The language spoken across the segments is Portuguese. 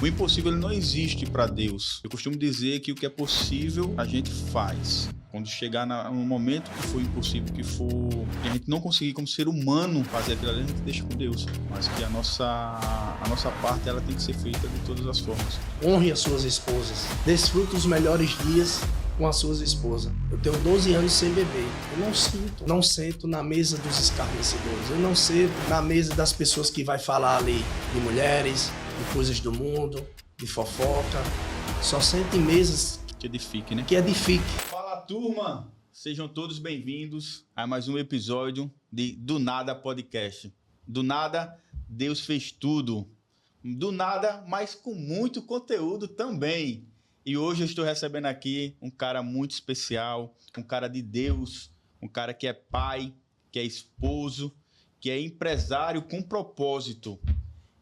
O impossível ele não existe para Deus. Eu costumo dizer que o que é possível a gente faz. Quando chegar no momento que for impossível, que a gente não conseguir como ser humano fazer aquilo ali, a gente deixa com Deus. Mas que a nossa parte ela tem que ser feita de todas as formas. Honre as suas esposas. Desfrute os melhores dias com as suas esposas. Eu tenho 12 anos sem beber. Eu não sento na mesa dos escarnecedores. Eu não sento na mesa das pessoas que vai falar ali de mulheres, de coisas do mundo, de fofoca. Só sento em mesas que edifique, né? Que edifique. Fala, turma! Sejam todos bem-vindos a mais um episódio de Do Nada Podcast. Do nada, Deus fez tudo. Do nada, mas com muito conteúdo também. E hoje eu estou recebendo aqui um cara muito especial, um cara de Deus, um cara que é pai, que é esposo, que é empresário com propósito.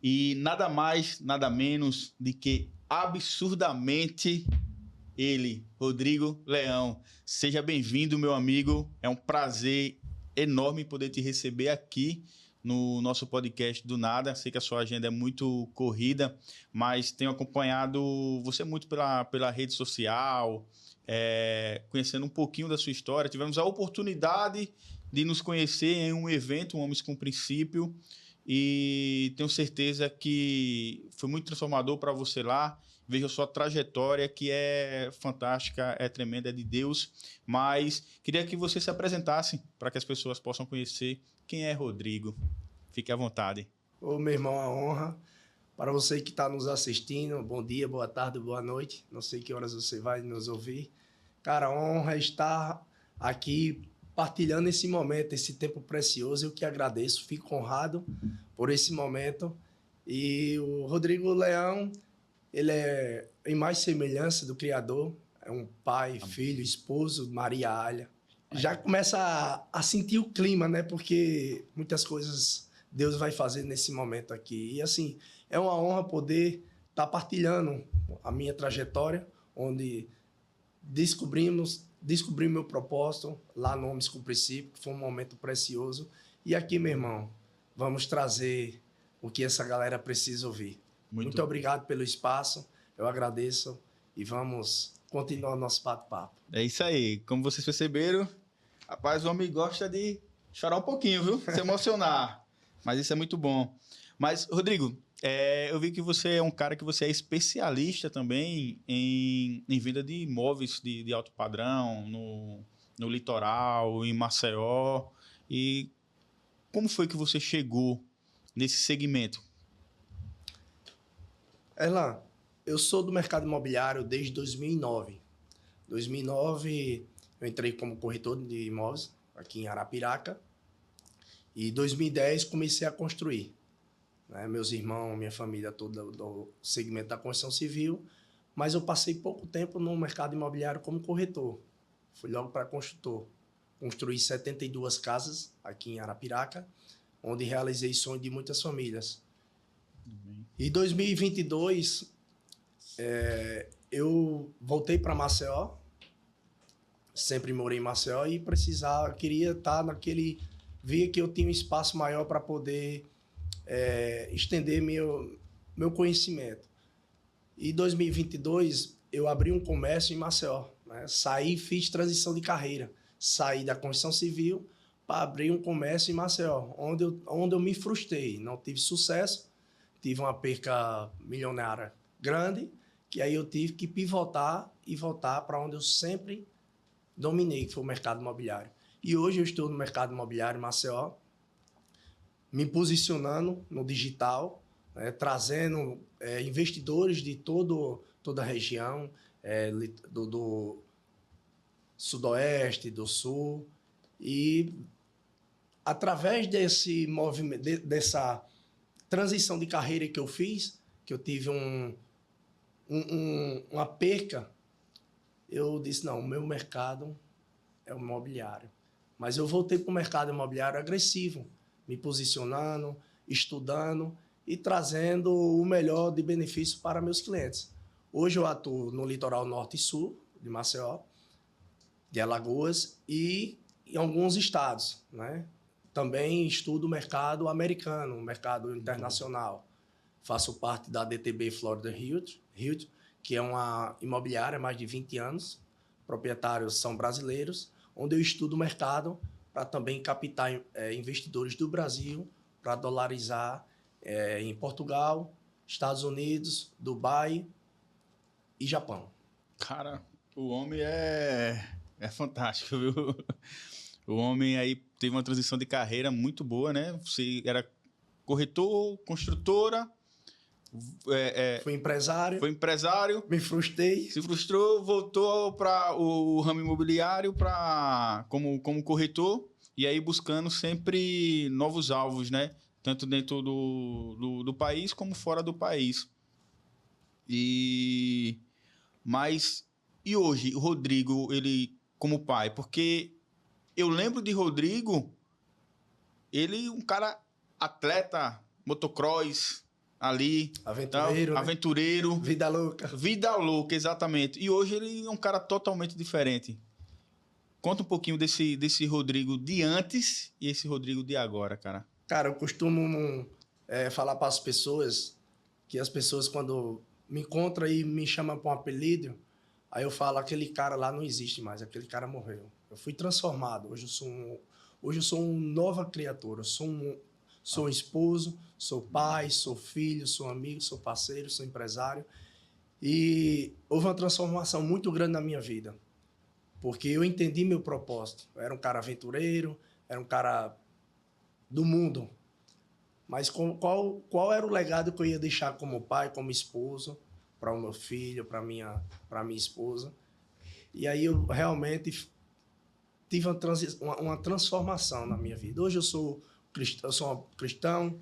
E nada mais, nada menos de que absurdamente ele, Rodrigo Leão. Seja bem-vindo, meu amigo. É um prazer enorme poder te receber aqui no nosso podcast Do Nada. Sei que a sua agenda é muito corrida, mas tenho acompanhado você muito pela rede social, conhecendo um pouquinho da sua história. Tivemos a oportunidade de nos conhecer em um evento, um Homens com Princípio, e tenho certeza que foi muito transformador para você lá. Vejo a sua trajetória, que é fantástica, é tremenda, é de Deus. Mas queria que você se apresentasse para que as pessoas possam conhecer quem é Rodrigo. Fique à vontade. Ô, meu irmão, a honra. Para você que está nos assistindo, bom dia, boa tarde, boa noite. Não sei que horas você vai nos ouvir. Cara, a honra é estar aqui partilhando esse momento, esse tempo precioso. Eu que agradeço, fico honrado por esse momento. E o Rodrigo Leão, ele é em mais semelhança do Criador. É um pai, filho, esposo, Maria Alha. Já começa a sentir o clima, né? Porque muitas coisas Deus vai fazer nesse momento aqui. E assim, é uma honra poder estar partilhando a minha trajetória, onde descobri meu propósito lá no Homens com Princípio, que foi um momento precioso. E aqui, meu irmão, vamos trazer o que essa galera precisa ouvir. Muito obrigado pelo espaço, eu agradeço e vamos continuar nosso bate-papo. É isso aí, como vocês perceberam, rapaz, o homem gosta de chorar um pouquinho, viu? Se emocionar, mas isso é muito bom. Mas, Rodrigo, eu vi que você é um cara que você é especialista também em venda de imóveis de alto padrão, no litoral, em Maceió. E como foi que você chegou nesse segmento? Erlan, eu sou do mercado imobiliário desde 2009. 2009 eu entrei como corretor de imóveis aqui em Arapiraca e em 2010 comecei a construir. Meus irmãos, minha família toda do segmento da construção civil, mas eu passei pouco tempo no mercado imobiliário como corretor. Fui logo para construtor. Construí 72 casas aqui em Arapiraca, onde realizei sonho de muitas famílias. Em 2022, eu voltei para Maceió, sempre morei em Maceió e queria estar via que eu tinha um espaço maior para poder estender meu conhecimento. Em 2022, eu abri um comércio em Maceió, né? Saí, fiz transição de carreira, saí da construção civil para abrir um comércio em Maceió, onde eu me frustrei, não tive sucesso. Tive uma perca milionária grande, que aí eu tive que pivotar e voltar para onde eu sempre dominei, que foi o mercado imobiliário. E hoje eu estou no mercado imobiliário em Maceió, me posicionando no digital, trazendo investidores de toda a região, do sudoeste, do sul. E através desse movimento, dessa transição de carreira que eu fiz, que eu tive uma perca, eu disse, não, o meu mercado é o imobiliário. Mas eu voltei para o mercado imobiliário agressivo, me posicionando, estudando e trazendo o melhor de benefício para meus clientes. Hoje eu atuo no litoral norte e sul de Maceió, de Alagoas e em alguns estados, né? Também estudo o mercado americano, o mercado internacional. faço parte da DTB Florida Hilton, que é uma imobiliária há mais de 20 anos. Proprietários são brasileiros, onde eu estudo o mercado para também captar investidores do Brasil para dolarizar em Portugal, Estados Unidos, Dubai e Japão. Cara, o homem é fantástico, viu? O homem aí teve uma transição de carreira muito boa, né? Você era corretor, construtora, Fui empresário, foi empresário, me frustrei. se frustrou, voltou para o ramo imobiliário como corretor e aí buscando sempre novos alvos, né? Tanto dentro do país como fora do país. Mas e hoje, o Rodrigo, ele como pai? Porque eu lembro de Rodrigo, ele um cara atleta, motocross ali, Aventureiro, né? aventureiro, Vida louca, exatamente. E hoje ele é um cara totalmente diferente. Conta um pouquinho desse Rodrigo de antes e esse Rodrigo de agora, cara. Cara, eu costumo falar para as pessoas que as pessoas quando me encontram e me chamam para um apelido, aí eu falo, aquele cara lá não existe mais, aquele cara morreu. Eu fui transformado, hoje eu sou uma nova criatura, sou um esposo, sou pai, sou filho, sou amigo, sou parceiro, sou empresário. E houve uma transformação muito grande na minha vida, porque eu entendi meu propósito. Eu era um cara aventureiro, era um cara do mundo. Mas qual era o legado que eu ia deixar como pai, como esposo, para o meu filho, para minha esposa? E aí eu realmente tive uma transformação na minha vida. Hoje eu sou um cristão,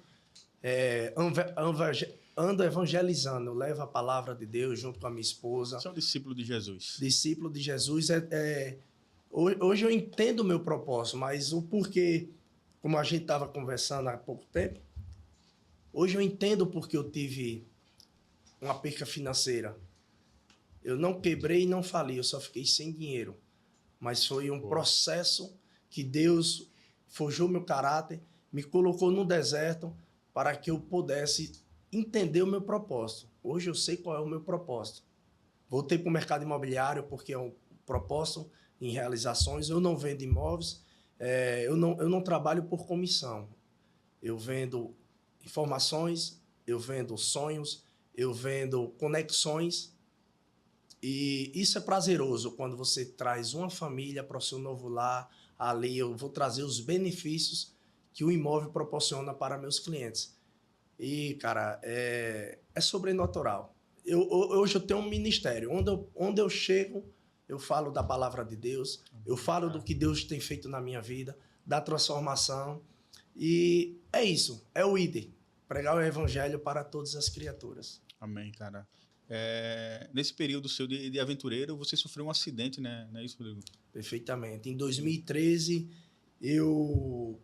ando evangelizando, eu levo a palavra de Deus junto com a minha esposa. Você é um discípulo de Jesus. Discípulo de Jesus. Hoje eu entendo o meu propósito, mas o porquê, como a gente estava conversando há pouco tempo, hoje eu entendo porque eu tive uma perca financeira. Eu não quebrei e não fali, eu só fiquei sem dinheiro. Mas foi um processo que Deus forjou meu caráter, me colocou no deserto para que eu pudesse entender o meu propósito. Hoje eu sei qual é o meu propósito. Voltei para o mercado imobiliário porque é um propósito em realizações. Eu não vendo imóveis, eu não trabalho por comissão. Eu vendo informações, eu vendo sonhos, eu vendo conexões. E isso é prazeroso quando você traz uma família para o seu novo lar. Ali eu vou trazer os benefícios que o imóvel proporciona para meus clientes. E, cara, é sobrenatural. Hoje eu tenho um ministério. Onde eu chego, eu falo da palavra de Deus, eu falo do que Deus tem feito na minha vida, da transformação. E é isso, é o ID, pregar o evangelho para todas as criaturas. Amém, cara. Nesse período seu de aventureiro, você sofreu um acidente, né? Não é isso, Rodrigo? Perfeitamente. Em 2013, eu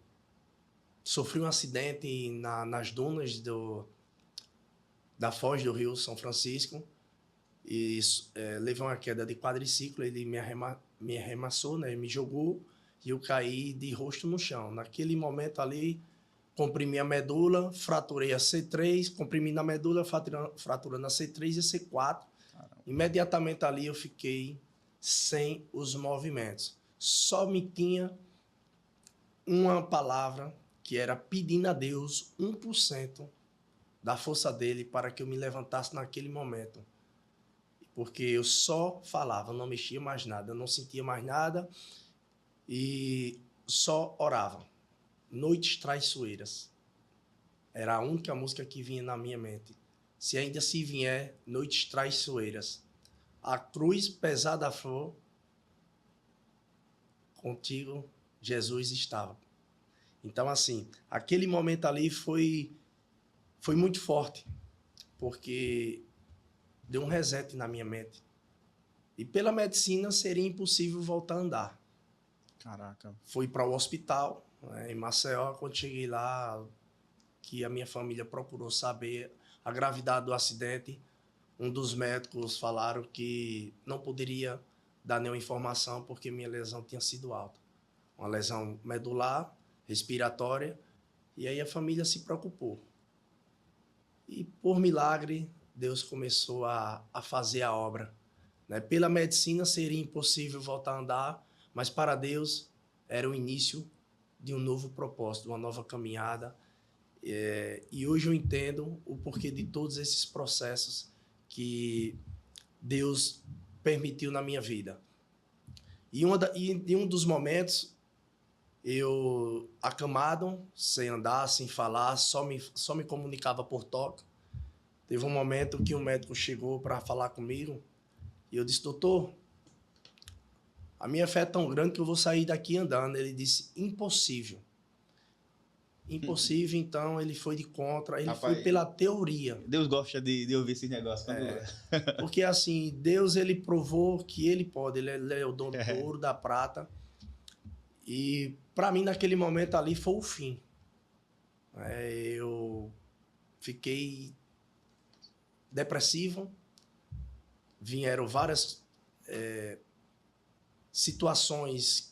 sofri um acidente nas dunas da foz do Rio São Francisco e levei uma queda de quadriciclo. Ele me arremessou, né? Me jogou e eu caí de rosto no chão. Naquele momento ali, comprimi a medula, fraturei a C3, comprimi na medula, fraturando a C3 e a C4. Caramba. Imediatamente ali eu fiquei sem os movimentos. Só me tinha uma palavra que era pedindo a Deus 1% da força dele para que eu me levantasse naquele momento. Porque eu só falava, não mexia mais nada, eu não sentia mais nada e só orava. Noites Traiçoeiras. Era a única música que vinha na minha mente. Se ainda se vier, Noites Traiçoeiras. A cruz pesada flor, contigo Jesus estava. Então, assim, aquele momento ali foi muito forte, porque deu um reset na minha mente. E pela medicina seria impossível voltar a andar. Caraca. Fui para o hospital, né, em Maceió. Quando cheguei lá, que a minha família procurou saber a gravidade do acidente, um dos médicos falaram que não poderia dar nenhuma informação porque minha lesão tinha sido alta. Uma lesão medular, respiratória, e aí a família se preocupou. E por milagre, Deus começou a fazer a obra. Né? Pela medicina seria impossível voltar a andar, mas para Deus era o início de um novo propósito, uma nova caminhada. E hoje eu entendo o porquê de todos esses processos que Deus permitiu na minha vida. E em um dos momentos, eu acamado, sem andar, sem falar, só me comunicava por toque. Teve um momento que um médico chegou para falar comigo e eu disse: doutor, a minha fé é tão grande que eu vou sair daqui andando. Ele disse: impossível. Impossível, então ele foi de contra, ele Rapaz, foi pela teoria. Deus gosta de ouvir esses negócios. Porque assim, Deus ele provou que ele pode, ele é o dono do ouro, da prata. E para mim naquele momento ali foi o fim. Eu fiquei depressivo, vieram várias situações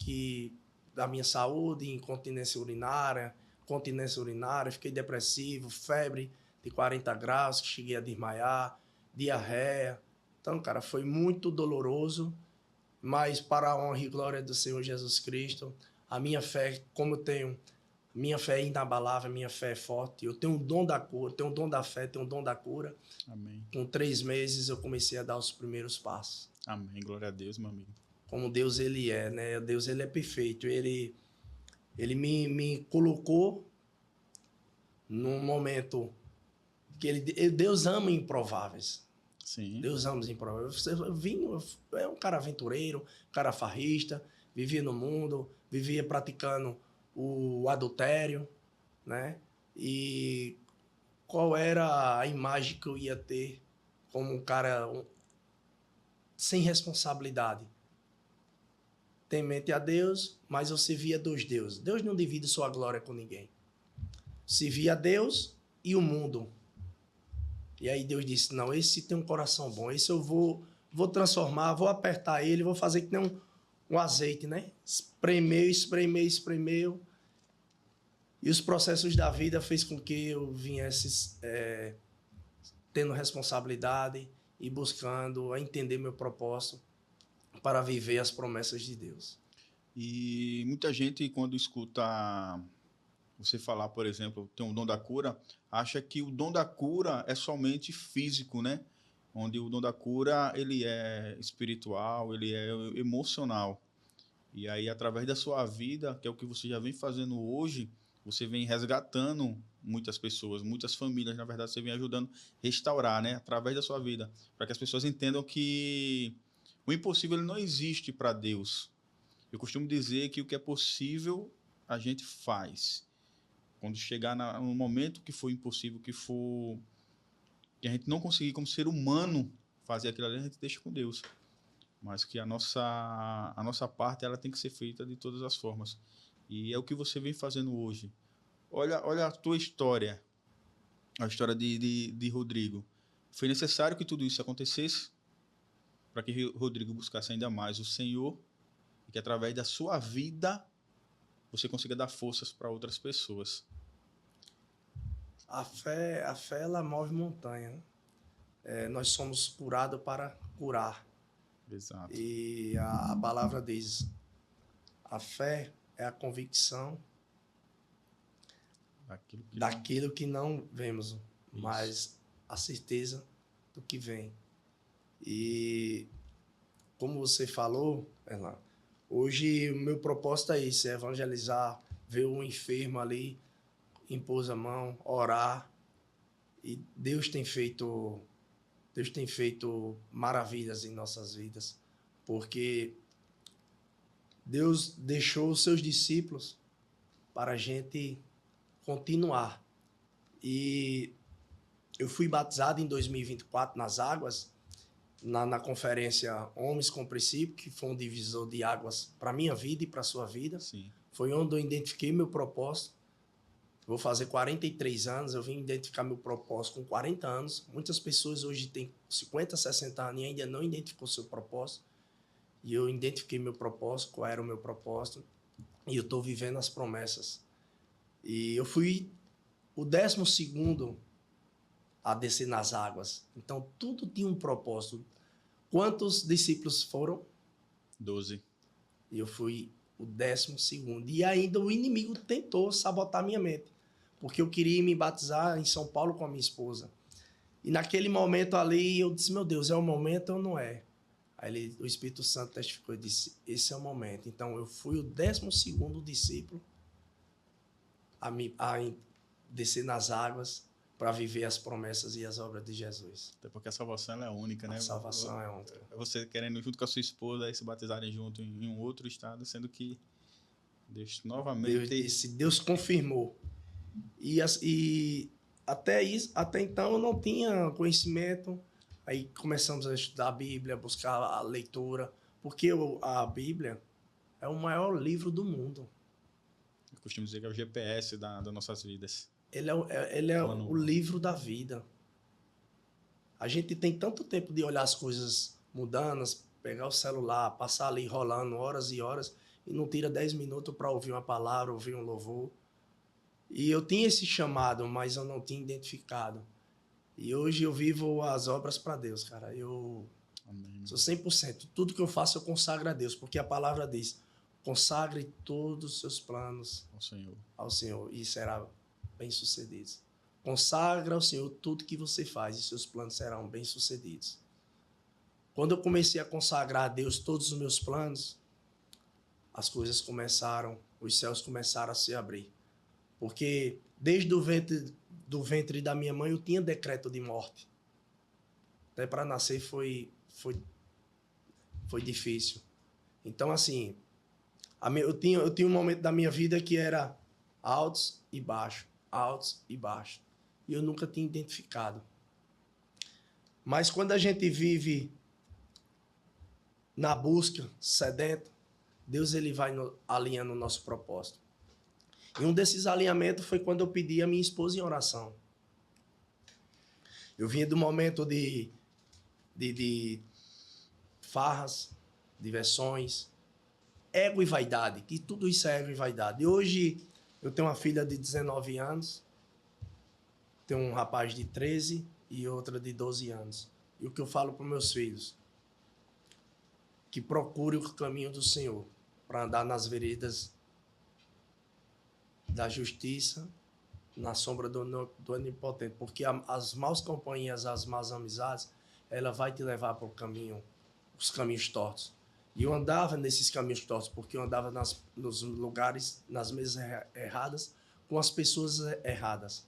da minha saúde, incontinência urinária, fiquei depressivo, febre de 40 graus, que cheguei a desmaiar, diarreia. Então, cara, foi muito doloroso, mas para a honra e glória do Senhor Jesus Cristo, a minha fé, como eu tenho, minha fé é inabalável, minha fé é forte, eu tenho o dom da cura, tenho o dom da fé, tenho o dom da cura. Amém. Com 3 meses eu comecei a dar os primeiros passos. Amém, glória a Deus, meu amigo. Como Deus ele é, né? Deus ele é perfeito, ele me colocou num momento que Deus ama improváveis. Sim. Deus ama os improváveis. É um cara aventureiro, um cara farrista, vivia no mundo, vivia praticando o adultério, né? E qual era a imagem que eu ia ter como um cara sem responsabilidade? Temente a Deus, mas eu servia 2 deuses. Deus não divide sua glória com ninguém. Servia a Deus e o mundo. E aí Deus disse: não, esse tem um coração bom, esse eu vou transformar, vou apertar ele, vou fazer que nem um azeite, né? Espremeu. E os processos da vida fez com que eu viesse tendo responsabilidade e buscando a entender meu propósito para viver as promessas de Deus. E muita gente, quando escuta você falar, por exemplo, tem um dom da cura, acha que o dom da cura é somente físico, né? Onde o dom da cura, ele é espiritual, ele é emocional. E aí, através da sua vida, que é o que você já vem fazendo hoje, você vem resgatando muitas pessoas, muitas famílias, na verdade, você vem ajudando a restaurar, né? Através da sua vida, para que as pessoas entendam que o impossível ele não existe para Deus. Eu costumo dizer que o que é possível, a gente faz. Quando chegar no momento que for impossível, que a gente não conseguir como ser humano fazer aquilo ali, a gente deixa com Deus. Mas que a nossa parte ela tem que ser feita de todas as formas. E é o que você vem fazendo hoje. Olha a tua história, a história de Rodrigo. Foi necessário que tudo isso acontecesse para que Rodrigo buscasse ainda mais o Senhor e que através da sua vida você consiga dar forças para outras pessoas. A fé ela move montanha. Nós somos curados para curar. Exato. E a palavra diz: a fé é a convicção daquilo que não vemos, mas a certeza do que vem. E como você falou, Erlan, hoje o meu propósito é isso, é evangelizar, ver um enfermo ali, impor a mão, orar. E Deus tem feito maravilhas em nossas vidas, porque Deus deixou os seus discípulos para a gente continuar. E eu fui batizado em 2024 nas águas, na conferência Homens com Princípio, que foi um divisor de águas para a minha vida e para a sua vida. Sim. Foi onde eu identifiquei meu propósito. Vou fazer 43 anos, eu vim identificar meu propósito com 40 anos. Muitas pessoas hoje têm 50, 60 anos e ainda não identificou seu propósito. E eu identifiquei meu propósito, qual era o meu propósito. E eu estou vivendo as promessas. E eu fui o 12º a descer nas águas. Então, tudo tinha um propósito. Quantos discípulos foram? 12. E eu fui o 12º. E ainda o inimigo tentou sabotar minha mente, porque eu queria me batizar em São Paulo com a minha esposa. E naquele momento ali, eu disse, meu Deus, é o momento ou não é? Aí o Espírito Santo testificou e disse, esse é o momento. Então, eu fui o 12º discípulo a descer nas águas para viver as promessas e as obras de Jesus. Até porque a salvação ela é única, né? A salvação é única. Você querendo junto com a sua esposa aí se batizarem junto em um outro estado, sendo que Deus novamente... Deus disse, Deus confirmou. E até então eu não tinha conhecimento. Aí começamos a estudar a Bíblia, buscar a leitura, porque a Bíblia é o maior livro do mundo. Eu costumo dizer que é o GPS das nossas vidas. Ele é o livro da vida. A gente tem tanto tempo de olhar as coisas mundanas, pegar o celular, passar ali rolando horas e horas e não tira 10 minutos para ouvir uma palavra, ouvir um louvor. E eu tinha esse chamado, mas eu não tinha identificado. E hoje eu vivo as obras para Deus, cara. Eu sou 100%. Tudo que eu faço eu consagro a Deus, porque a palavra diz, consagre todos os seus planos ao Senhor e será bem-sucedidos. Consagra ao Senhor tudo que você faz e seus planos serão bem-sucedidos. Quando eu comecei a consagrar a Deus todos os meus planos, as coisas começaram, os céus começaram a se abrir. Porque desde o ventre da minha mãe eu tinha decreto de morte. Até para nascer foi difícil. Então, assim, eu tinha um momento da minha vida que era altos e baixos, altos e baixos. E eu nunca tinha identificado. Mas quando a gente vive na busca, sedento, Deus ele vai alinhando o nosso propósito. E um desses alinhamentos foi quando eu pedi a minha esposa em oração. Eu vinha do momento de farras, diversões, ego e vaidade, que tudo isso é ego e vaidade. E hoje eu tenho uma filha de 19 anos, tenho um rapaz de 13 e outra de 12 anos. E o que eu falo para os meus filhos? Que procure o caminho do Senhor para andar nas veredas da justiça, na sombra do Onipotente, porque as más companhias, as más amizades, ela vai te levar para os caminhos tortos. E eu andava nesses caminhos tortos, porque eu andava nos lugares, nas mesas erradas, com as pessoas erradas.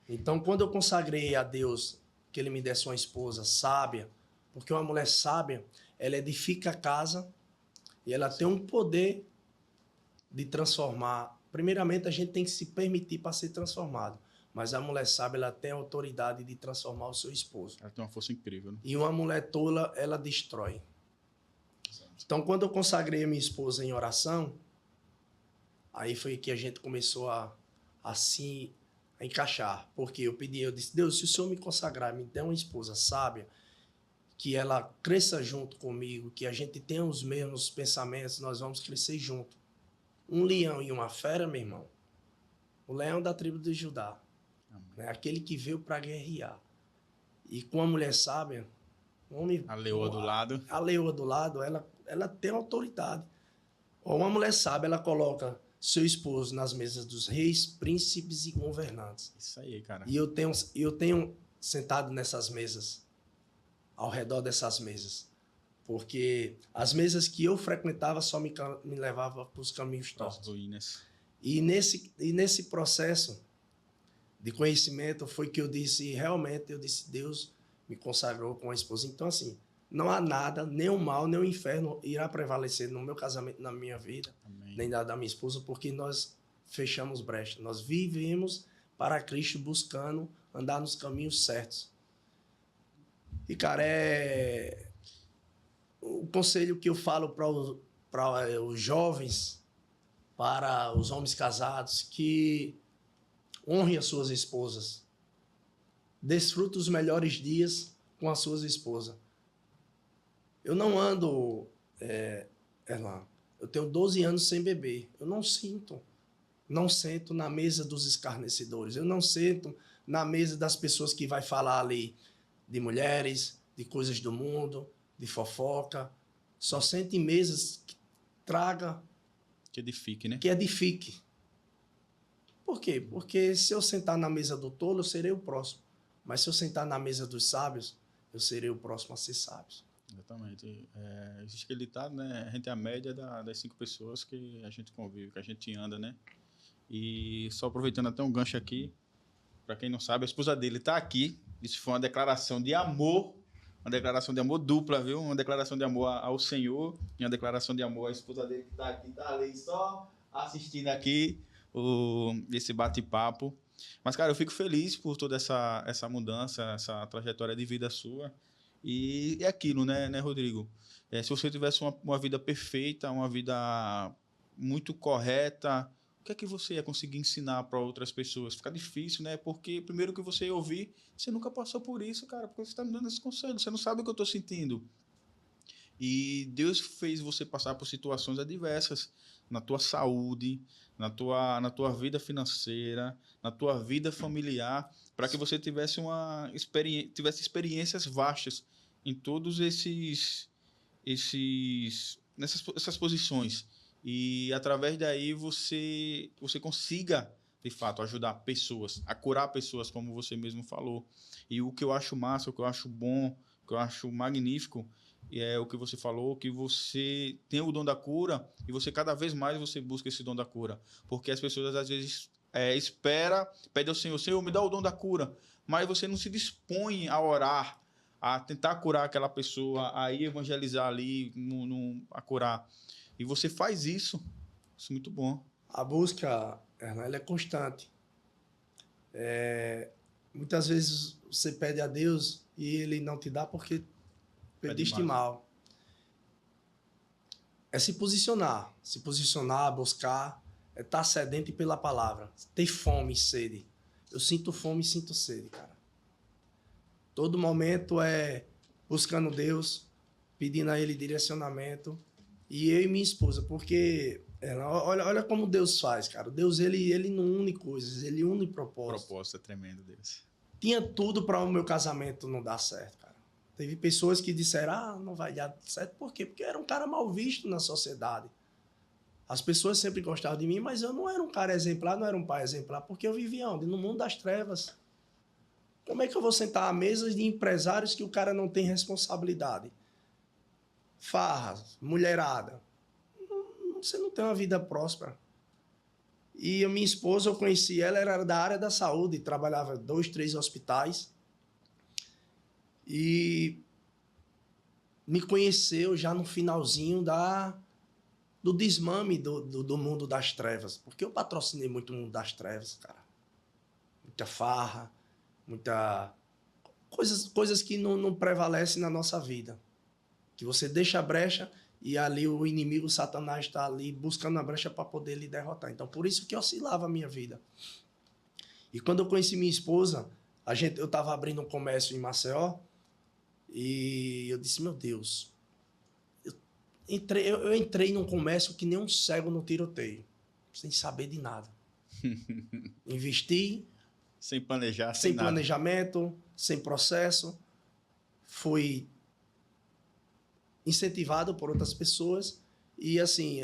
Então, quando eu consagrei a Deus que Ele me desse uma esposa sábia, porque uma mulher sábia, ela edifica a casa e ela tem um poder de transformar. Primeiramente, a gente tem que se permitir para ser transformado. Mas a mulher sábia, ela tem a autoridade de transformar o seu esposo. Ela tem uma força incrível, né? E uma mulher tola, ela destrói. Então, quando eu consagrei a minha esposa em oração, aí foi que a gente começou a encaixar. Porque eu disse, Deus, se o Senhor me consagrar, me der uma esposa sábia, que ela cresça junto comigo, que a gente tenha os mesmos pensamentos, nós vamos crescer junto. Um leão e uma fera, meu irmão. O leão da tribo de Judá. Né? Aquele que veio para guerrear. E com a mulher sábia, a leoa do lado. A leoa do lado, ela tem autoridade. Ou uma mulher sábia, ela coloca seu esposo nas mesas dos reis, príncipes e governantes. Isso aí, cara. E eu tenho sentado nessas mesas, ao redor dessas mesas. Porque as mesas que eu frequentava só me levavam para os caminhos tortos. Ruínas. E nesse processo de conhecimento foi que eu disse, Deus me consagrou com a esposa. Então, assim, não há nada, nem o mal, nem o inferno irá prevalecer no meu casamento, na minha vida, Amém. nem da minha esposa, porque nós fechamos brecha. Nós vivemos para Cristo buscando andar nos caminhos certos. E, cara, o conselho que eu falo para os jovens, para os homens casados, que honrem as suas esposas. Desfrutem os melhores dias com as suas esposas. Eu não ando, eu tenho 12 anos sem beber. Eu não sento na mesa dos escarnecedores. Eu não sento na mesa das pessoas que vai falar ali de mulheres, de coisas do mundo, de fofoca. Só sente em mesas que traga, Que edifique, né? que edifique. Por quê? Porque se eu sentar na mesa do tolo, eu serei o próximo. Mas se eu sentar na mesa dos sábios, eu serei o próximo a ser sábio. Exatamente. Existe aquele ditado, né? A gente é a média das 5 pessoas que a gente convive, que a gente anda, né? E só aproveitando até um gancho aqui, para quem não sabe, a esposa dele está aqui. Isso foi uma declaração de amor, uma declaração de amor dupla, viu? Uma declaração de amor ao Senhor e uma declaração de amor à esposa dele que está aqui, está ali só assistindo aqui esse bate-papo. Mas, cara, eu fico feliz por toda essa mudança, essa trajetória de vida sua. E é aquilo, né, Rodrigo? Se você tivesse uma vida perfeita, uma vida muito correta, o que é que você ia conseguir ensinar para outras pessoas? Fica difícil, né? Porque primeiro que você ia ouvir, você nunca passou por isso, cara, porque você está me dando esse conselho, você não sabe o que eu estou sentindo. E Deus fez você passar por situações adversas na tua saúde, na tua vida financeira, na tua vida familiar, para que você tivesse tivesse experiências vastas em todos essas posições. E através daí você consiga, de fato, ajudar pessoas, a curar pessoas, como você mesmo falou. E o que eu acho massa, o que eu acho bom, o que eu acho magnífico, é o que você falou, que você tem o dom da cura e você cada vez mais você busca esse dom da cura. Porque as pessoas às vezes pede ao Senhor, Senhor, me dá o dom da cura, mas você não se dispõe a orar, a tentar curar aquela pessoa, a ir evangelizar ali, a curar. E você faz isso. Isso é muito bom. A busca, ela é constante. Muitas vezes você pede a Deus e Ele não te dá porque pediste mal. É se posicionar, buscar, é estar sedente pela palavra, ter fome e sede. Eu sinto fome e sinto sede, cara. Todo momento é buscando Deus, pedindo a Ele direcionamento. E eu e minha esposa, porque olha como Deus faz, cara. Deus, ele não une coisas, ele une propósito. Propósito é tremendo, Deus. Tinha tudo para o meu casamento não dar certo, cara. Teve pessoas que disseram, não vai dar certo. Por quê? Porque eu era um cara mal visto na sociedade. As pessoas sempre gostavam de mim, mas eu não era um cara exemplar, não era um pai exemplar, porque eu vivia onde? No mundo das trevas. Como é que eu vou sentar à mesa de empresários que o cara não tem responsabilidade? Farras, mulherada. Você não tem uma vida próspera. E a minha esposa, eu conheci ela, era da área da saúde, trabalhava 2, 3 hospitais. E me conheceu já no finalzinho do desmame do mundo das trevas. Porque eu patrocinei muito o mundo das trevas, cara. Muita farra, muita... Coisas que não prevalecem na nossa vida. Que você deixa a brecha e ali o inimigo, Satanás, está ali buscando a brecha para poder lhe derrotar. Então, por isso que oscilava a minha vida. E quando eu conheci minha esposa, eu estava abrindo um comércio em Maceió e eu disse, meu Deus, eu entrei num comércio que nem um cego no tiroteio, sem saber de nada. Investi. Sem planejar, sem planejamento, sem processo. Fui incentivado por outras pessoas e, assim,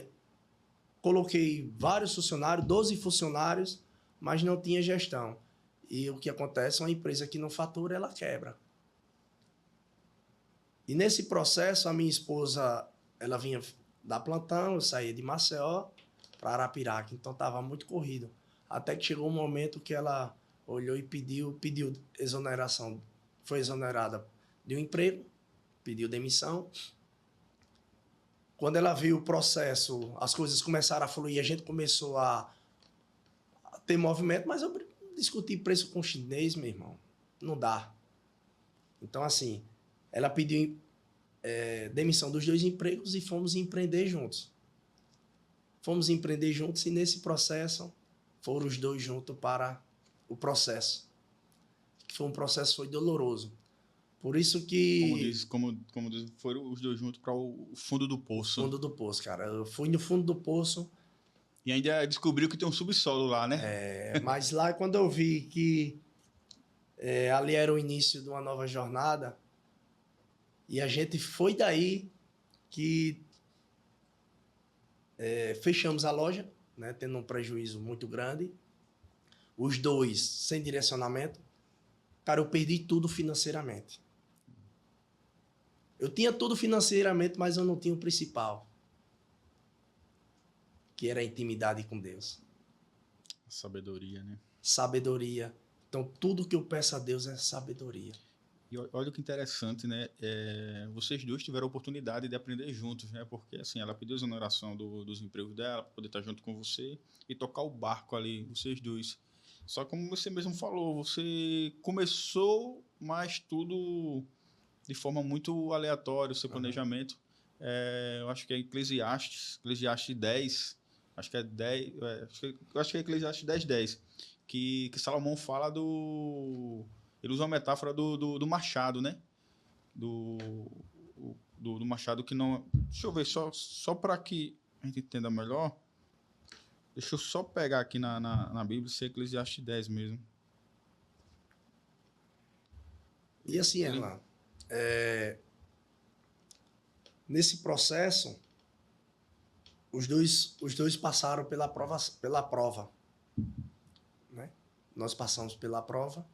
coloquei vários funcionários, 12 funcionários, mas não tinha gestão. E o que acontece, uma empresa que não fatura, ela quebra. E nesse processo, a minha esposa, ela vinha dar plantão, eu saía de Maceió para Arapiraca, então estava muito corrido. Até que chegou um momento que ela olhou e pediu exoneração. Foi exonerada de um emprego, pediu demissão. Quando ela viu o processo, as coisas começaram a fluir, a gente começou a ter movimento, mas eu discuti preço com o chinês, meu irmão. Não dá. Então, assim, ela pediu demissão dos 2 empregos e fomos empreender juntos. Fomos empreender juntos e nesse processo foram os 2 juntos para o processo. Foi um processo, foi doloroso. Por isso que... Como diz, foram os 2 juntos para o fundo do poço. Fundo do poço, cara. Eu fui no fundo do poço. E ainda descobriu que tem um subsolo lá, né? Mas lá, quando eu vi que Ali era o início de uma nova jornada. E a gente foi daí que fechamos a loja, né, tendo um prejuízo muito grande. Os dois sem direcionamento. Cara, eu perdi tudo financeiramente. Eu tinha tudo financeiramente, mas eu não tinha o principal, que era a intimidade com Deus. Sabedoria, né? Sabedoria. Então, tudo que eu peço a Deus é sabedoria. E olha que interessante, né? Vocês dois tiveram a oportunidade de aprender juntos, né? Porque, assim, ela pediu exoneração dos empregos dela para poder estar junto com você e tocar o barco ali, vocês dois. Só como você mesmo falou, você começou, mas tudo de forma muito aleatória, o seu planejamento. Eu acho que é Eclesiastes 10, acho que é 10, eu acho que é Eclesiastes 10, que Salomão fala ele usa uma metáfora do machado, né? Do machado que não... Deixa eu ver, só para que a gente entenda melhor, deixa eu só pegar aqui na Bíblia, se é Eclesiastes 10 mesmo. E assim, Erlan, nesse processo, os dois passaram pela prova, né? Nós passamos pela prova,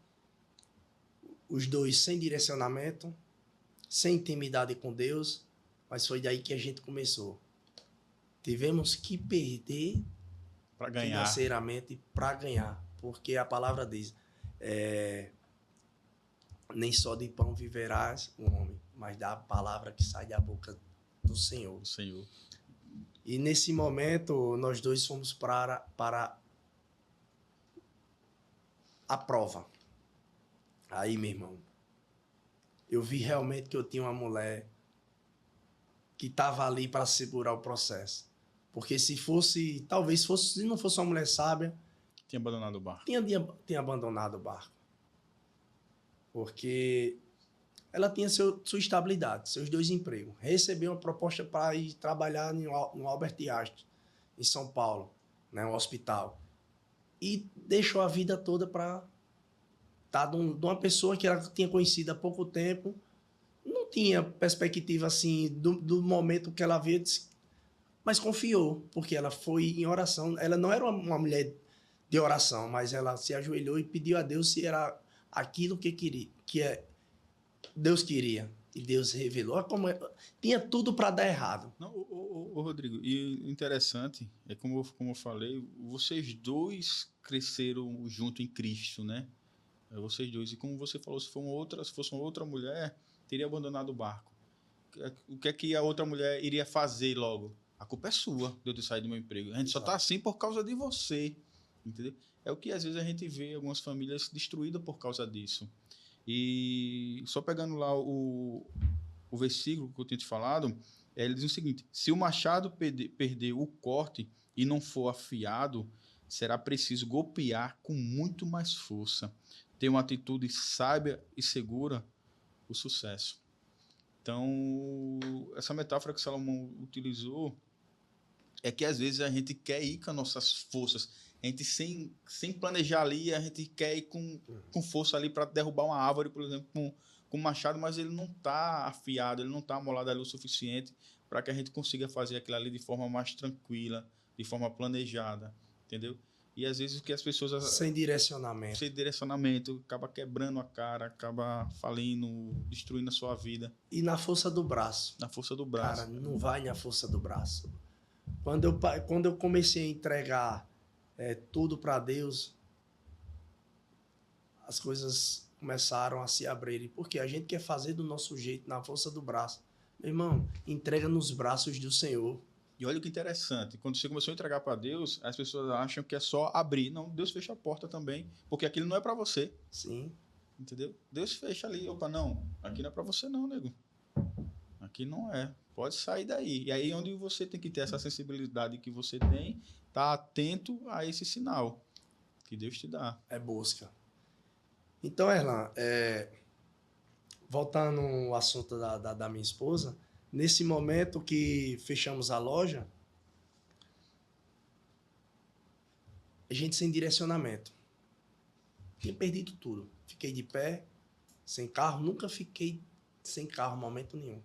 os dois sem direcionamento, sem intimidade com Deus, mas foi daí que a gente começou. Tivemos que perder para ganhar financeiramente para ganhar, porque a palavra diz, nem só de pão viverás o homem, mas da palavra que sai da boca do Senhor. E nesse momento, nós dois fomos para a prova. Aí, meu irmão, eu vi realmente que eu tinha uma mulher que estava ali para segurar o processo. Porque se não fosse uma mulher sábia... Tinha abandonado o barco. Tinha abandonado o barco. Porque ela tinha sua estabilidade, seus 2 empregos. Recebeu uma proposta para ir trabalhar no Albert Einstein, em São Paulo, né, um hospital. E deixou a vida toda para estar de uma pessoa que ela tinha conhecido há pouco tempo. Não tinha perspectiva assim do momento que ela veio, mas confiou, porque ela foi em oração. Ela não era uma mulher de oração, mas ela se ajoelhou e pediu a Deus se era aquilo que queria, Deus queria. E Deus revelou. Tinha tudo para dar errado. Não, Rodrigo, e interessante, como eu falei, vocês dois cresceram junto em Cristo, né? Vocês dois. E como você falou, se fosse uma outra mulher, teria abandonado o barco. O que é que a outra mulher iria fazer logo? A culpa é sua de eu ter saído do meu emprego. A gente só está assim por causa de você. Entendeu? É o que às vezes a gente vê algumas famílias destruídas por causa disso. E só pegando lá o versículo que eu tinha te falado, ele diz o seguinte: se o machado perder o corte e não for afiado, será preciso golpear com muito mais força. Ter uma atitude sábia e segura, o sucesso. Então, essa metáfora que Salomão utilizou é que às vezes a gente quer ir com as nossas forças. A gente, sem planejar ali, a gente quer ir com força ali para derrubar uma árvore, por exemplo, com um machado, mas ele não está afiado, ele não está amolado ali o suficiente para que a gente consiga fazer aquilo ali de forma mais tranquila, de forma planejada, entendeu? E às vezes o que as pessoas... Sem direcionamento. Sem direcionamento, acaba quebrando a cara, acaba falindo, destruindo a sua vida. E na força do braço. Na força do braço. Cara, não vai na força do braço. Quando eu comecei a entregar tudo para Deus, as coisas começaram a se abrirem. Porque a gente quer fazer do nosso jeito, na força do braço. Meu irmão, entrega nos braços do Senhor. E olha que interessante, quando você começou a entregar para Deus, as pessoas acham que é só abrir. Não, Deus fecha a porta também, porque aquilo não é para você. Sim. Entendeu? Deus fecha ali. Opa, não, aqui não é para você não, nego. Aqui não é. Pode sair daí. E aí onde você tem que ter essa sensibilidade que você tem, tá atento a esse sinal que Deus te dá. É busca. Então, Erlan, voltando ao assunto da minha esposa, nesse momento que fechamos a loja, a gente sem direcionamento. Tinha perdido tudo. fiquei de pé, sem carro, nunca fiquei sem carro em momento nenhum.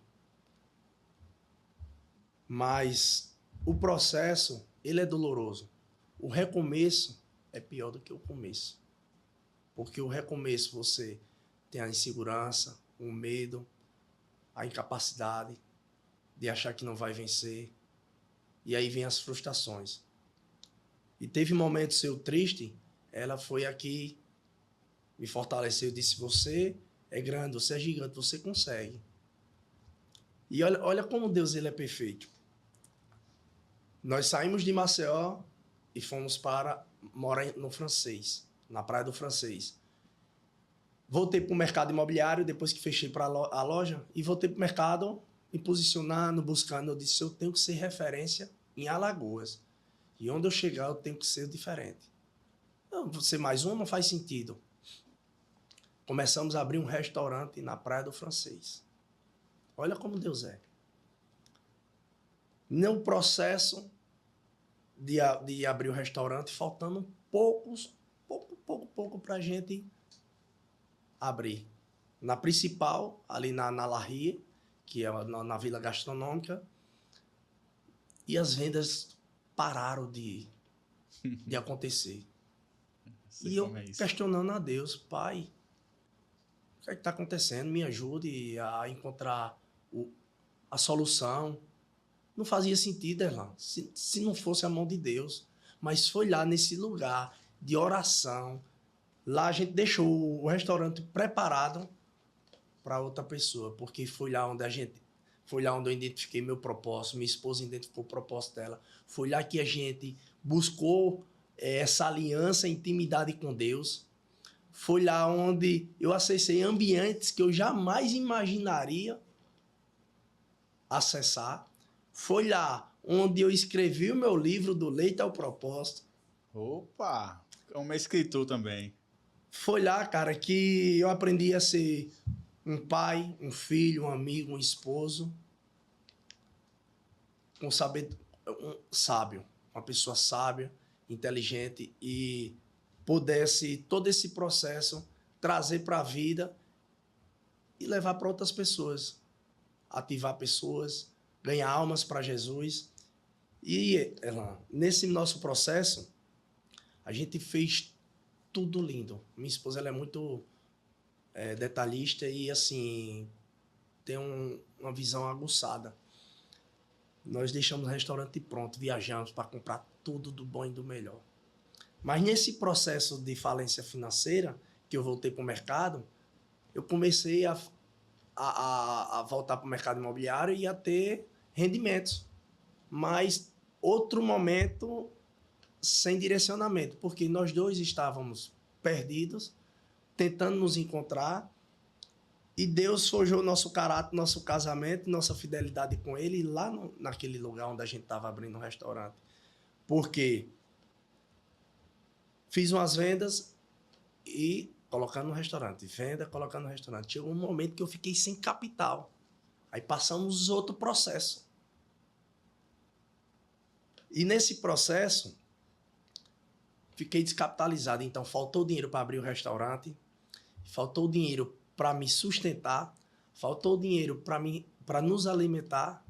Mas o processo, ele é doloroso. O recomeço é pior do que o começo. Porque o recomeço você tem a insegurança, o medo, a incapacidade de achar que não vai vencer. E aí vem as frustrações. E teve momentos eu triste, ela foi aqui, me fortaleceu e disse, você é grande, você é gigante, você consegue. E olha como Deus ele é perfeito. Nós saímos de Maceió e fomos para morar no Francês, na Praia do Francês. Voltei para o mercado imobiliário, depois que fechei para a loja, e voltei para o mercado, me posicionando, buscando. Eu disse, eu tenho que ser referência em Alagoas. E onde eu chegar, eu tenho que ser diferente. Não, ser mais um não faz sentido. Começamos a abrir um restaurante na Praia do Francês. Olha como Deus é. No processo de abrir o restaurante, faltando pouco para a gente abrir. Na principal, ali na Larrie, que é na Vila Gastronômica, e as vendas pararam de acontecer. E eu questionando a Deus, Pai, o que é que está acontecendo? Me ajude a encontrar a solução. Não fazia sentido, Erlan, se não fosse a mão de Deus. Mas foi lá nesse lugar de oração. Lá a gente deixou o restaurante preparado para outra pessoa, porque foi lá onde eu identifiquei meu propósito, minha esposa identificou o propósito dela. Foi lá que a gente buscou essa aliança, intimidade com Deus. Foi lá onde eu acessei ambientes que eu jamais imaginaria acessar. Foi lá onde eu escrevi o meu livro Do Leito ao Propósito. Opa! Como escritor também. Foi lá, cara, que eu aprendi a ser um pai, um filho, um amigo, um esposo. Um sábio. Uma pessoa sábia, inteligente e pudesse todo esse processo trazer para a vida e levar para outras pessoas. Ativar pessoas, ganhar almas para Jesus. E nesse nosso processo, a gente fez tudo lindo. Minha esposa ela é muito detalhista e assim tem uma visão aguçada. Nós deixamos o restaurante pronto, viajamos para comprar tudo do bom e do melhor. Mas nesse processo de falência financeira, que eu voltei para o mercado, eu comecei a voltar para o mercado imobiliário e a ter rendimentos. Mas outro momento sem direcionamento, porque nós dois estávamos perdidos, tentando nos encontrar, e Deus forjou nosso caráter, nosso casamento, nossa fidelidade com Ele lá naquele lugar onde a gente estava abrindo um restaurante. Porque fiz umas vendas e colocando no restaurante, venda, colocando no restaurante. Chegou um momento que eu fiquei sem capital. Aí passamos outro processo. E nesse processo, fiquei descapitalizado. Então, faltou dinheiro para abrir o restaurante, faltou dinheiro para me sustentar, faltou dinheiro para nos alimentar.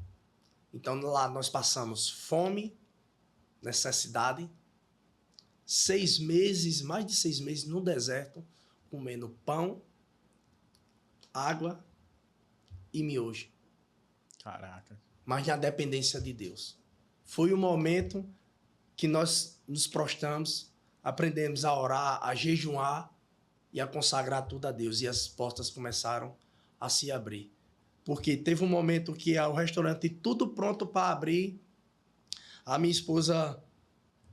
Então, lá nós passamos fome, necessidade, 6 meses, mais de 6 meses no deserto, comendo pão, água e miojo. Caraca. Mas na dependência de Deus. Foi o momento que nós nos prostramos, aprendemos a orar, a jejuar e a consagrar tudo a Deus. E as portas começaram a se abrir. Porque teve um momento que o restaurante tudo pronto para abrir, a minha esposa...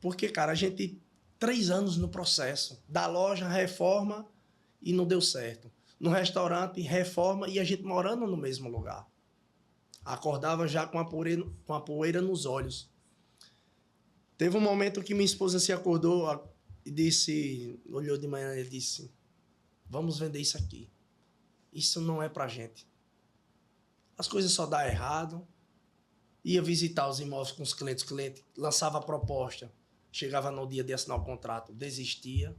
Porque, cara, a gente... 3 anos no processo. Da loja, reforma e não deu certo. No restaurante, reforma e a gente morando no mesmo lugar. Acordava já com a poeira nos olhos. Teve um momento que minha esposa se acordou e disse, olhou de manhã e disse, vamos vender isso aqui. Isso não é pra gente. As coisas só dão errado. Ia visitar os imóveis com os clientes, o cliente lançava a proposta. Chegava no dia de assinar o contrato, desistia.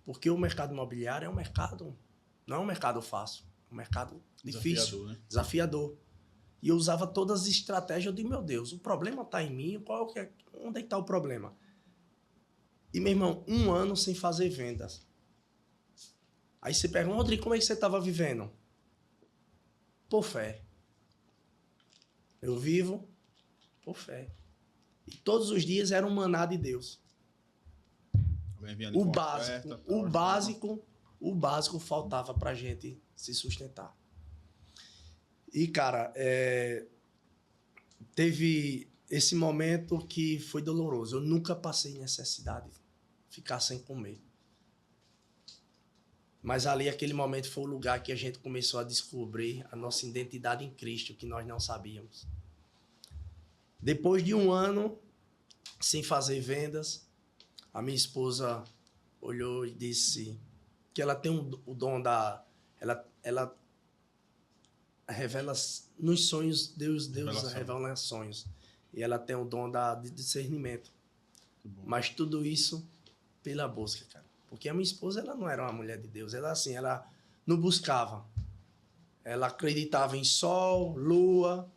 Porque o mercado imobiliário é um mercado, não é um mercado fácil, é um mercado difícil, Desafiador, né? desafiador. E eu usava todas as estratégias, eu digo, meu Deus, o problema está em mim, onde é que está o problema? E, meu irmão, 1 ano sem fazer vendas. Aí você pergunta, Rodrigo, como é que você estava vivendo? Por fé. Eu vivo por fé. E todos os dias era um maná de Deus. O básico faltava pra gente se sustentar. E, cara, teve esse momento que foi doloroso. Eu nunca passei necessidade de ficar sem comer. Mas ali, aquele momento, foi o lugar que a gente começou a descobrir a nossa identidade em Cristo, que nós não sabíamos. Depois de 1 ano sem fazer vendas, a minha esposa olhou e disse que ela tem o dom da... Ela revela nos sonhos, Deus revela sonhos. E ela tem o dom de discernimento. Mas tudo isso pela busca, cara. Porque a minha esposa, ela não era uma mulher de Deus. Ela, assim, ela não buscava. Ela acreditava em sol, lua,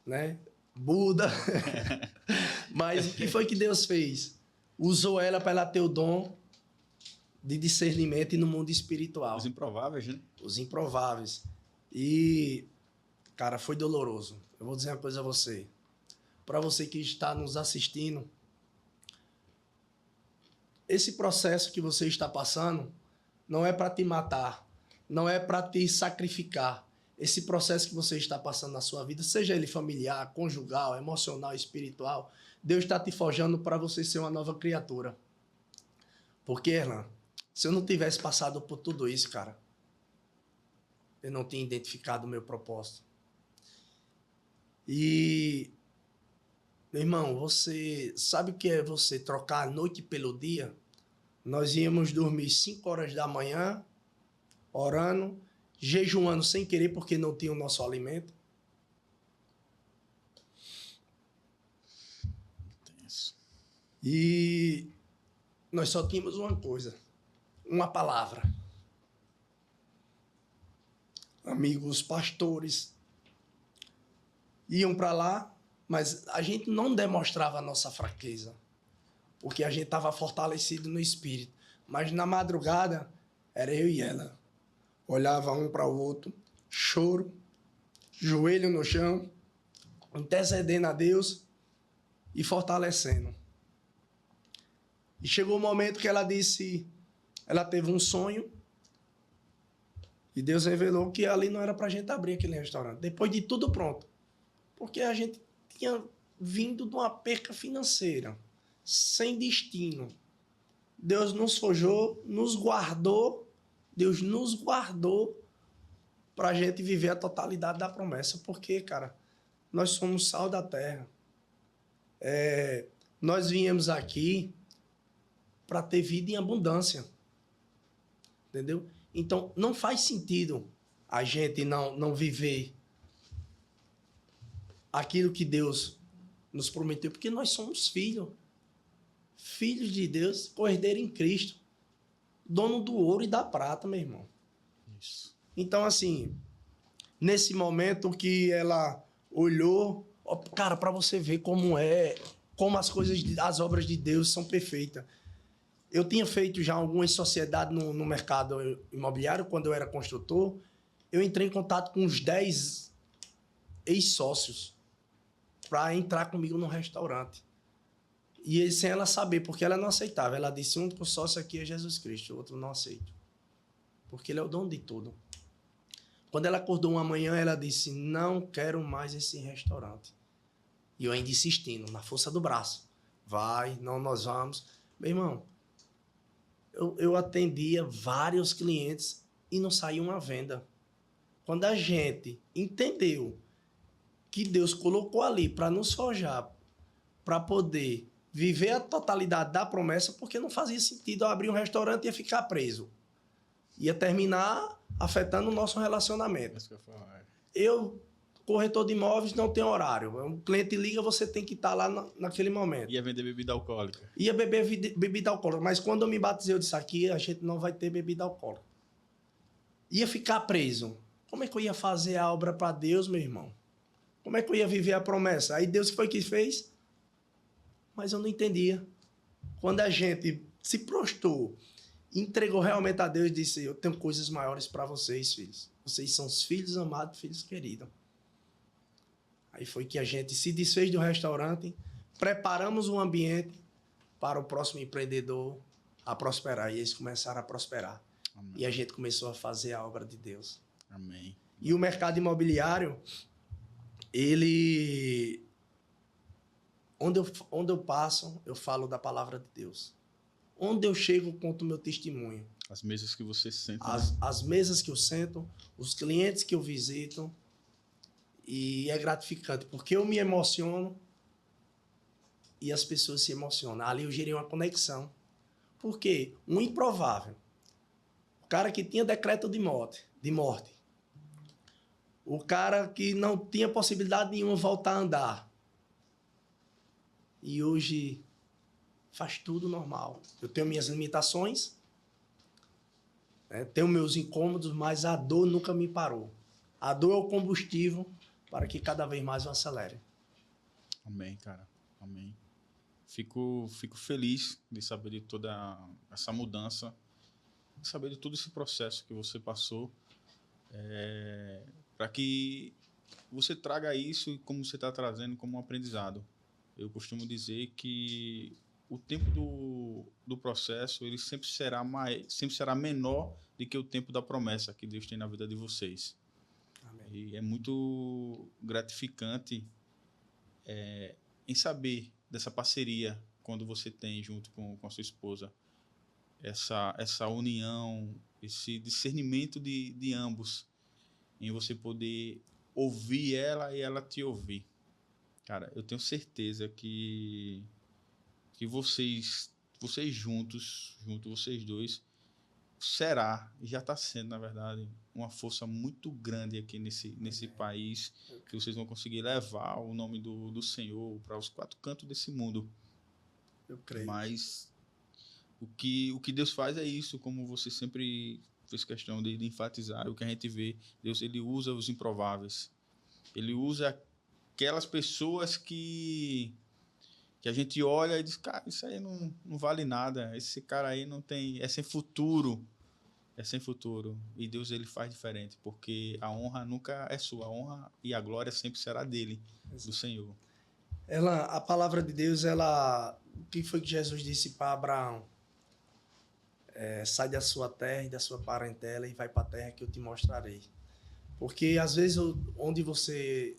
né? Buda. Mas o que foi que Deus fez? Usou ela para ela ter o dom de discernimento e no mundo espiritual. Os improváveis, né? Os improváveis. E, cara, foi doloroso. Eu vou dizer uma coisa a você. Para você que está nos assistindo, esse processo que você está passando não é para te matar, não é para te sacrificar. Esse processo que você está passando na sua vida, seja ele familiar, conjugal, emocional, espiritual, Deus está te forjando para você ser uma nova criatura. Porque, Erlan, se eu não tivesse passado por tudo isso, cara, eu não tinha identificado o meu propósito. E, meu irmão, você sabe o que é você trocar a noite pelo dia? Nós íamos dormir 5 horas da manhã, orando, jejuando sem querer porque não tinha o nosso alimento. E nós só tínhamos uma coisa, uma palavra. Amigos pastores iam para lá, mas a gente não demonstrava a nossa fraqueza, porque a gente estava fortalecido no espírito. Mas na madrugada, era eu e ela. Olhava um para o outro, choro, joelho no chão, intercedendo a Deus e fortalecendo. E chegou o momento que ela disse, ela teve um sonho, e Deus revelou que ali não era para a gente abrir aquele restaurante. Depois de tudo pronto. Porque a gente tinha vindo de uma perca financeira, sem destino. Deus nos forjou, nos guardou, Deus nos guardou para a gente viver a totalidade da promessa. Porque, cara, nós somos sal da terra. Nós viemos aqui para ter vida em abundância. Entendeu? Então, não faz sentido a gente não viver aquilo que Deus nos prometeu, porque nós somos filhos de Deus, co-herdeiro em Cristo, dono do ouro e da prata, meu irmão. Isso. Então, assim, nesse momento que ela olhou, cara, para você ver como as obras de Deus são perfeitas. Eu tinha feito já algumas sociedades no mercado imobiliário, quando eu era construtor. Eu entrei em contato com uns 10 ex-sócios para entrar comigo no restaurante. E sem ela saber, porque ela não aceitava. Ela disse, o único sócio aqui é Jesus Cristo, o outro não aceito. Porque ele é o dono de tudo. Quando ela acordou uma manhã, ela disse, não quero mais esse restaurante. E eu ainda insistindo, na força do braço. Vai, não, nós vamos. Meu irmão, eu atendia vários clientes e não saía uma venda. Quando a gente entendeu que Deus colocou ali para nos forjar, para poder viver a totalidade da promessa, porque não fazia sentido eu abrir um restaurante e ia ficar preso. Ia terminar afetando o nosso relacionamento. Eu corretor de imóveis não tem horário. Um cliente liga, você tem que estar lá naquele momento. Ia vender bebida alcoólica. Ia beber bebida alcoólica. Mas quando eu me batizei, eu disse, aqui a gente não vai ter bebida alcoólica. Ia ficar preso. Como é que eu ia fazer a obra para Deus, meu irmão? Como é que eu ia viver a promessa? Aí Deus foi que fez, mas eu não entendia. Quando a gente se prostrou, entregou realmente a Deus e disse, eu tenho coisas maiores para vocês, filhos. Vocês são os filhos amados, filhos queridos. Aí foi que a gente se desfez do restaurante, preparamos o ambiente para o próximo empreendedor a prosperar. E eles começaram a prosperar. Amém. E a gente começou a fazer a obra de Deus. Amém. E o mercado imobiliário, ele... Onde eu passo, eu falo da palavra de Deus. Onde eu chego, eu conto o meu testemunho. As mesas que você senta. As mesas que eu sento, os clientes que eu visito. E é gratificante, porque eu me emociono e as pessoas se emocionam. Ali eu gerei uma conexão. Por quê? Um improvável. O cara que tinha decreto de morte. O cara que não tinha possibilidade nenhuma de voltar a andar. E hoje faz tudo normal. Eu tenho minhas limitações, né? Tenho meus incômodos, mas a dor nunca me parou. A dor é o combustível para que cada vez mais eu acelere. Amém, cara. Amém. Fico feliz de saber de toda essa mudança, de saber de todo esse processo que você passou, para que você traga isso, como você está trazendo, como um aprendizado. Eu costumo dizer que o tempo do processo ele sempre será menor do que o tempo da promessa que Deus tem na vida de vocês. Amém. E é muito gratificante em saber dessa parceria quando você tem junto com a sua esposa essa união, esse discernimento de ambos, em você poder ouvir ela e ela te ouvir. Cara, eu tenho certeza que vocês juntos, vocês dois, será, e já está sendo, na verdade, uma força muito grande aqui nesse país, que vocês vão conseguir levar o nome do Senhor para os 4 cantos desse mundo. Eu creio. Mas o que Deus faz é isso, como você sempre fez questão de enfatizar, o que a gente vê, Deus ele usa os improváveis. Ele usa aquelas pessoas que a gente olha e diz, cara, isso aí não vale nada, esse cara aí não tem, é sem futuro. E Deus ele faz diferente, porque a honra nunca é sua, a honra e a glória sempre será dele, do Senhor. A palavra de Deus, o que foi que Jesus disse para Abraão? Sai da sua terra e da sua parentela e vai para a terra que eu te mostrarei. Porque às vezes onde você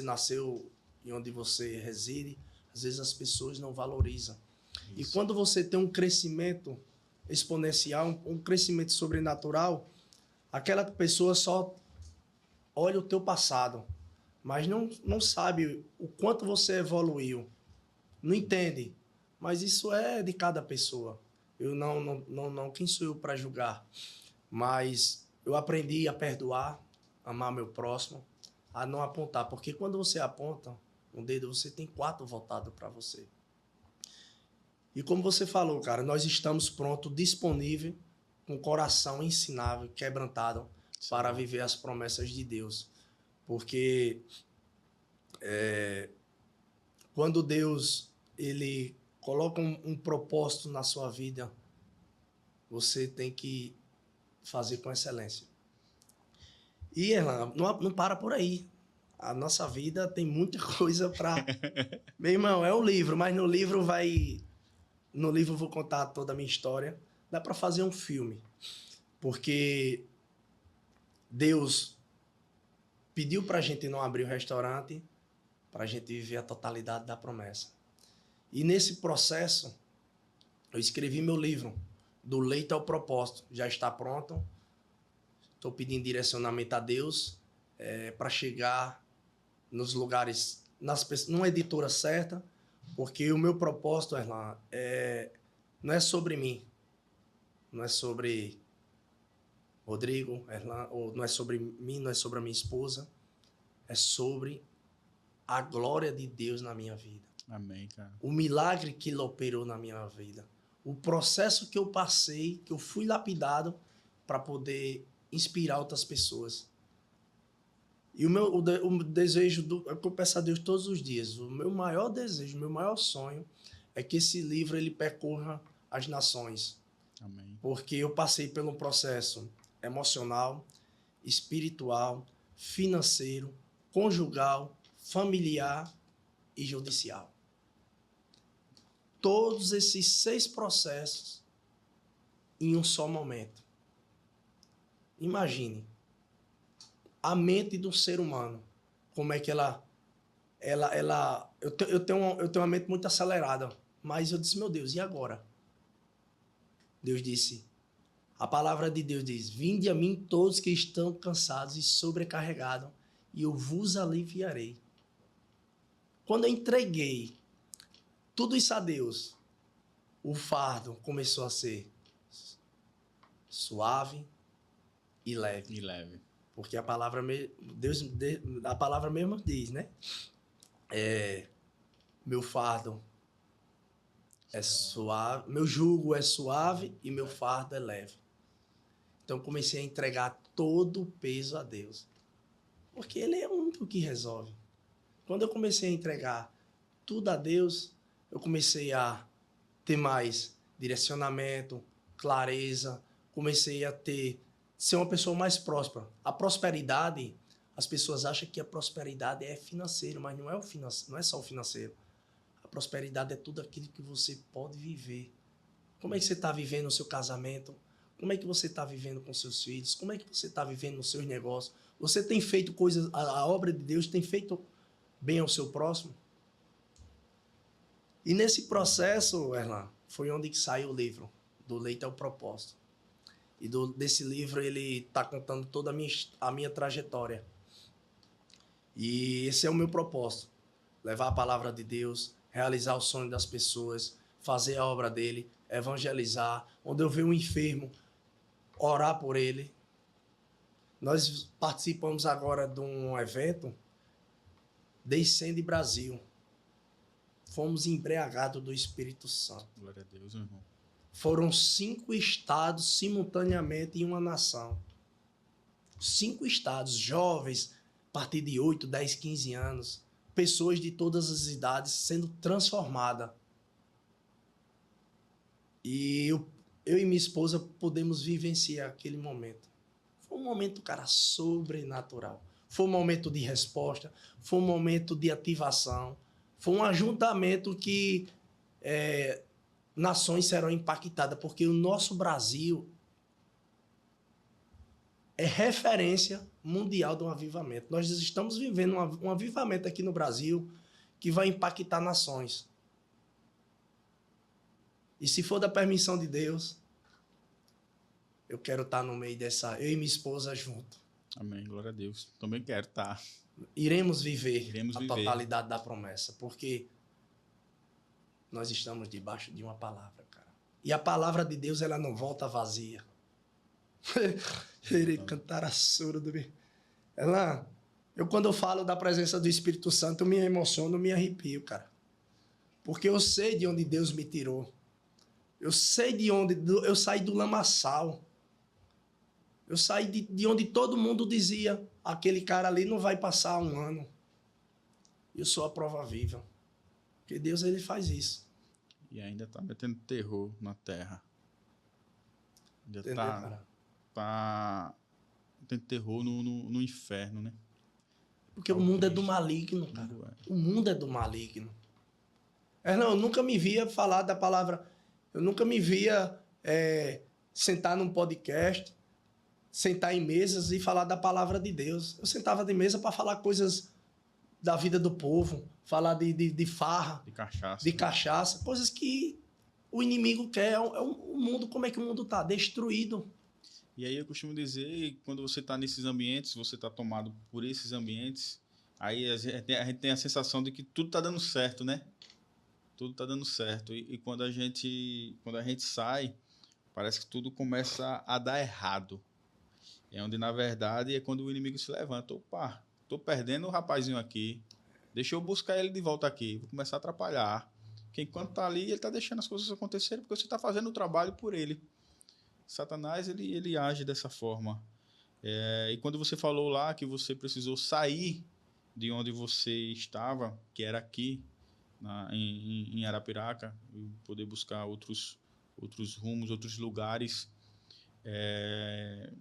nasceu e onde você reside, às vezes as pessoas não valorizam. Isso. E quando você tem um crescimento exponencial, um crescimento sobrenatural, aquela pessoa só olha o teu passado, mas não sabe o quanto você evoluiu. Não entende. Mas isso é de cada pessoa. Eu não quem sou eu para julgar? Mas eu aprendi a perdoar, amar meu próximo, a não apontar. Porque quando você aponta um dedo, você tem 4 voltados para você. E como você falou, cara, nós estamos prontos, disponíveis, com o coração ensinável, quebrantado, sim, para viver as promessas de Deus. Porque quando Deus ele coloca um propósito na sua vida, você tem que fazer com excelência. E Erlan, não para por aí. A nossa vida tem muita coisa para... Meu irmão, é um livro, mas no livro eu vou contar toda a minha história. Dá para fazer um filme. Porque Deus pediu para a gente não abrir o restaurante, para a gente viver a totalidade da promessa. E nesse processo, eu escrevi meu livro, Do Leito ao Propósito. Já está pronto. Estou pedindo direcionamento a Deus para chegar nos lugares, numa editora certa, porque o meu propósito, Erlan, não é sobre mim, não é sobre Rodrigo, Erlan, ou não é sobre mim, não é sobre a minha esposa, é sobre a glória de Deus na minha vida. Amém, cara. O milagre que Ele operou na minha vida. O processo que eu passei, que eu fui lapidado para poder inspirar outras pessoas. E o desejo, que eu peço a Deus todos os dias, o meu maior desejo, o meu maior sonho é que esse livro ele percorra as nações. Amém. Porque eu passei por um processo emocional, espiritual, financeiro, conjugal, familiar e judicial. Todos esses 6 processos em um só momento. Imagine a mente do ser humano, como é que eu tenho uma mente muito acelerada, mas eu disse, meu Deus, e agora? Deus disse, a palavra de Deus diz, vinde a mim todos que estão cansados e sobrecarregados, e eu vos aliviarei. Quando eu entreguei tudo isso a Deus, o fardo começou a ser suave e leve. E leve. Porque a palavra mesmo diz, né? Meu fardo é suave, meu jugo é suave e meu fardo é leve. Então comecei a entregar todo o peso a Deus. Porque Ele é o único que resolve. Quando eu comecei a entregar tudo a Deus, eu comecei a ter mais direcionamento, clareza, comecei a ser uma pessoa mais próspera. A prosperidade, as pessoas acham que a prosperidade é financeiro, mas não é só o financeiro. A prosperidade é tudo aquilo que você pode viver. Como é que você está vivendo o seu casamento? Como é que você está vivendo com seus filhos? Como é que você está vivendo nos seus negócios? Você tem feito coisas, a obra de Deus tem feito bem ao seu próximo? E nesse processo, Erlan, foi onde que saiu o livro, Do Leite ao Propósito. E desse livro ele está contando toda a minha trajetória. E esse é o meu propósito. Levar a palavra de Deus, realizar o sonho das pessoas, fazer a obra dele, evangelizar. Onde eu ver um enfermo, orar por ele. Nós participamos agora de um evento, Descende Brasil. Fomos embriagados do Espírito Santo. Glória a Deus, irmão. Foram 5 estados simultaneamente em uma nação. 5 estados, jovens, a partir de 8, 10, 15 anos. Pessoas de todas as idades sendo transformadas. E eu e minha esposa podemos vivenciar aquele momento. Foi um momento, cara, sobrenatural. Foi um momento de resposta, foi um momento de ativação, foi um ajuntamento que nações serão impactadas, porque o nosso Brasil é referência mundial de um avivamento. Nós estamos vivendo um avivamento aqui no Brasil que vai impactar nações. E se for da permissão de Deus, eu quero estar no meio eu e minha esposa junto. Amém, glória a Deus. Também quero estar. Iremos viver a totalidade da promessa, porque nós estamos debaixo de uma palavra, cara. E a palavra de Deus, ela não volta vazia. Quando eu falo da presença do Espírito Santo, eu me emociono, eu me arrepio, cara. Porque eu sei de onde Deus me tirou. Eu sei de onde eu saí do lamaçal. Eu saí de onde todo mundo dizia, aquele cara ali não vai passar 1 ano. Eu sou a prova viva. Porque Deus, ele faz isso. E ainda está metendo terror na terra. Ainda Entendeu, cara? Tá metendo terror no inferno, né? Porque o mundo é do maligno, cara. O mundo é do maligno. Eu nunca me via falar da palavra. Eu nunca me via sentar num podcast, sentar em mesas e falar da palavra de Deus. Eu sentava de mesa para falar coisas da vida do povo, falar de farra, de cachaça, coisas que o inimigo quer. O mundo, como é que o mundo está? Destruído. E aí eu costumo dizer, quando você está nesses ambientes, você está tomado por esses ambientes, aí a gente tem a sensação de que tudo está dando certo, né? Tudo está dando certo. E quando a gente sai, parece que tudo começa a dar errado. É onde, na verdade, é quando o inimigo se levanta. Opa, tô perdendo o rapazinho aqui. Deixa eu buscar ele de volta aqui. Vou começar a atrapalhar. Porque enquanto tá ali, ele tá deixando as coisas acontecerem porque você tá fazendo o trabalho por ele. Satanás, ele age dessa forma. E quando você falou lá que você precisou sair de onde você estava, que era aqui, em Arapiraca, e poder buscar outros rumos, outros lugares,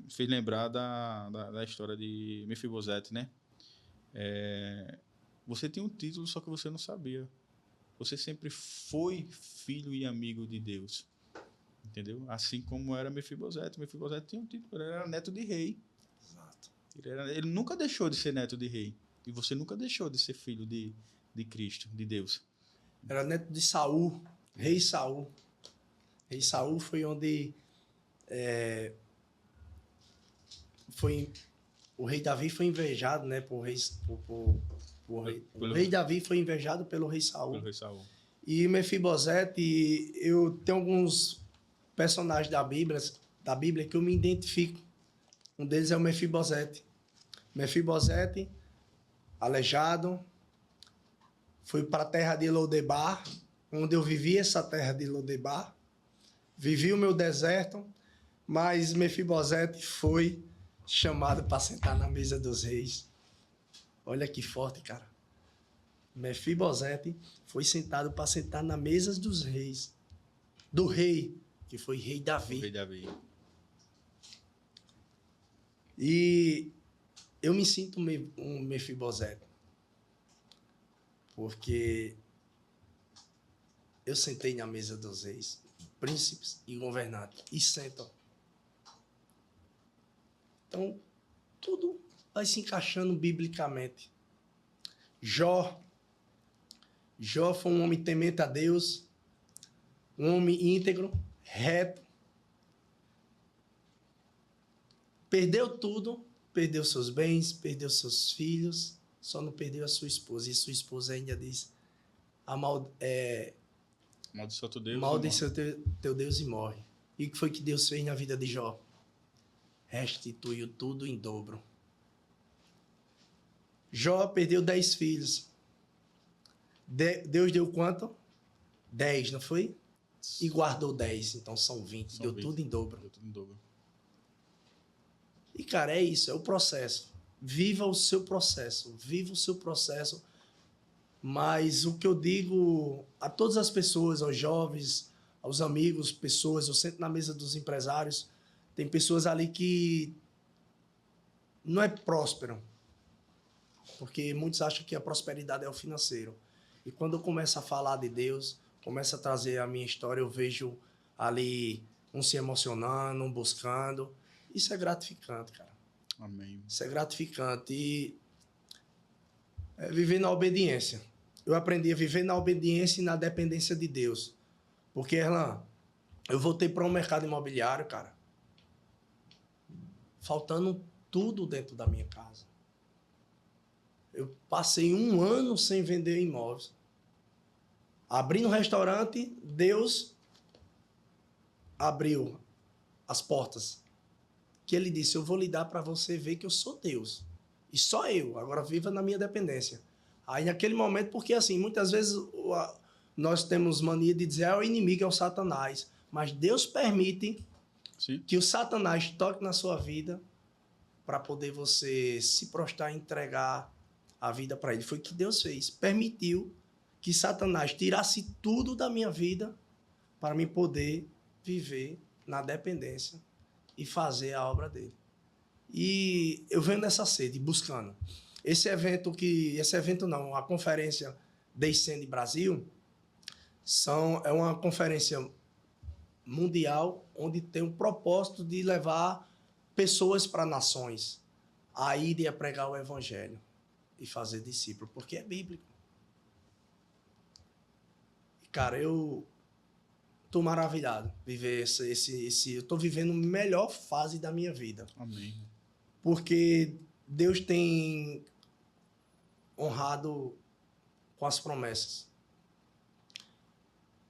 fez lembrar da história de Mefibosete, né? Você tem um título, só que você não sabia. Você sempre foi filho e amigo de Deus. Entendeu? Assim como era Mefibosete. Mefibosete tinha um título, ele era neto de rei. Exato. Ele nunca deixou de ser neto de rei. E você nunca deixou de ser filho de Cristo, de Deus. Era neto de Saul, rei Saul. Rei Saul foi onde o rei Davi foi invejado, né, por rei, o rei Davi foi invejado pelo rei Saul. Pelo rei Saul. E Mefibosete, eu tenho alguns personagens da Bíblia que eu me identifico. Um deles é o Mefibosete. Mefibosete, aleijado, foi para a terra de Lodebar, onde eu vivi essa terra de Lodebar. Vivi o meu deserto, mas Mefibosete foi chamado para sentar na mesa dos reis. Olha que forte, cara. Mefibosete foi sentado para sentar na mesa dos reis. Do rei, que foi rei Davi. O rei Davi. E eu me sinto um Mefibosete. Porque eu sentei na mesa dos reis, príncipes e governantes. E sentam. Então, tudo vai se encaixando biblicamente. Jó foi um homem temente a Deus, um homem íntegro, reto. Perdeu tudo, perdeu seus bens, perdeu seus filhos, só não perdeu a sua esposa. E sua esposa ainda diz, Amaldiçoa teu Deus. amaldiçoa teu Deus e morre. E o que foi que Deus fez na vida de Jó? Restituiu tudo em dobro. Jó perdeu 10 filhos. Deus deu quanto? 10, não foi? E guardou 10, então são 20. Deu 20. Tudo em dobro. Deu tudo em dobro. E, cara, é isso, é o processo. Viva o seu processo. Viva o seu processo. Mas o que eu digo a todas as pessoas, aos jovens, aos amigos, pessoas, eu sento na mesa dos empresários, tem pessoas ali que não é próspero. Porque muitos acham que a prosperidade é o financeiro. E quando eu começo a falar de Deus, começo a trazer a minha história, eu vejo ali um se emocionando, um buscando. Isso é gratificante, cara. Amém. Isso é gratificante. E viver na obediência. Eu aprendi a viver na obediência e na dependência de Deus. Porque, Erlan, eu voltei para um mercado imobiliário, cara, faltando tudo dentro da minha casa. Eu passei 1 ano sem vender imóveis. Abrindo um restaurante, Deus abriu as portas. Que ele disse, eu vou lhe dar para você ver que eu sou Deus. E só eu, agora viva na minha dependência. Aí naquele momento, porque assim, muitas vezes nós temos mania de dizer, o inimigo é o Satanás. Mas Deus permite Sim. que o Satanás toque na sua vida para poder você se prostrar e entregar a vida para ele. Foi o que Deus fez. Permitiu que Satanás tirasse tudo da minha vida para me poder viver na dependência e fazer a obra dele. E eu venho nessa sede, buscando. A conferência Descende Brasil, é uma conferência mundial onde tem o propósito de levar pessoas para nações a ir e a pregar o evangelho e fazer discípulo, porque é bíblico. E, cara, eu tô maravilhado viver eu tô vivendo a melhor fase da minha vida. Amém. Porque Deus tem honrado com as promessas.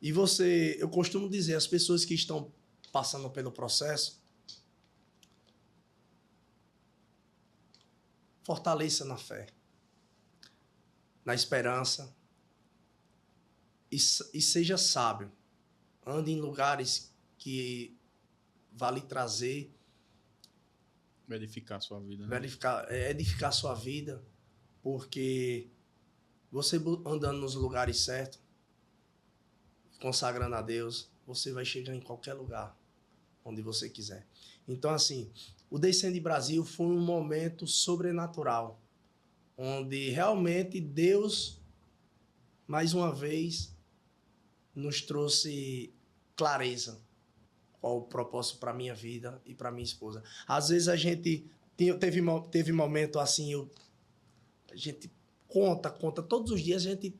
E eu costumo dizer, as pessoas que estão passando pelo processo, fortaleça na fé, na esperança e seja sábio. Ande em lugares que vale trazer, Edificar a sua vida, né? edificar a sua vida, porque você andando nos lugares certos, consagrando a Deus, você vai chegar em qualquer lugar onde você quiser. Então, assim, o Descende Brasil foi um momento sobrenatural, onde realmente Deus, mais uma vez, nos trouxe clareza qual o propósito para minha vida e para minha esposa. Às vezes a gente teve momento assim, a gente conta, todos os dias a gente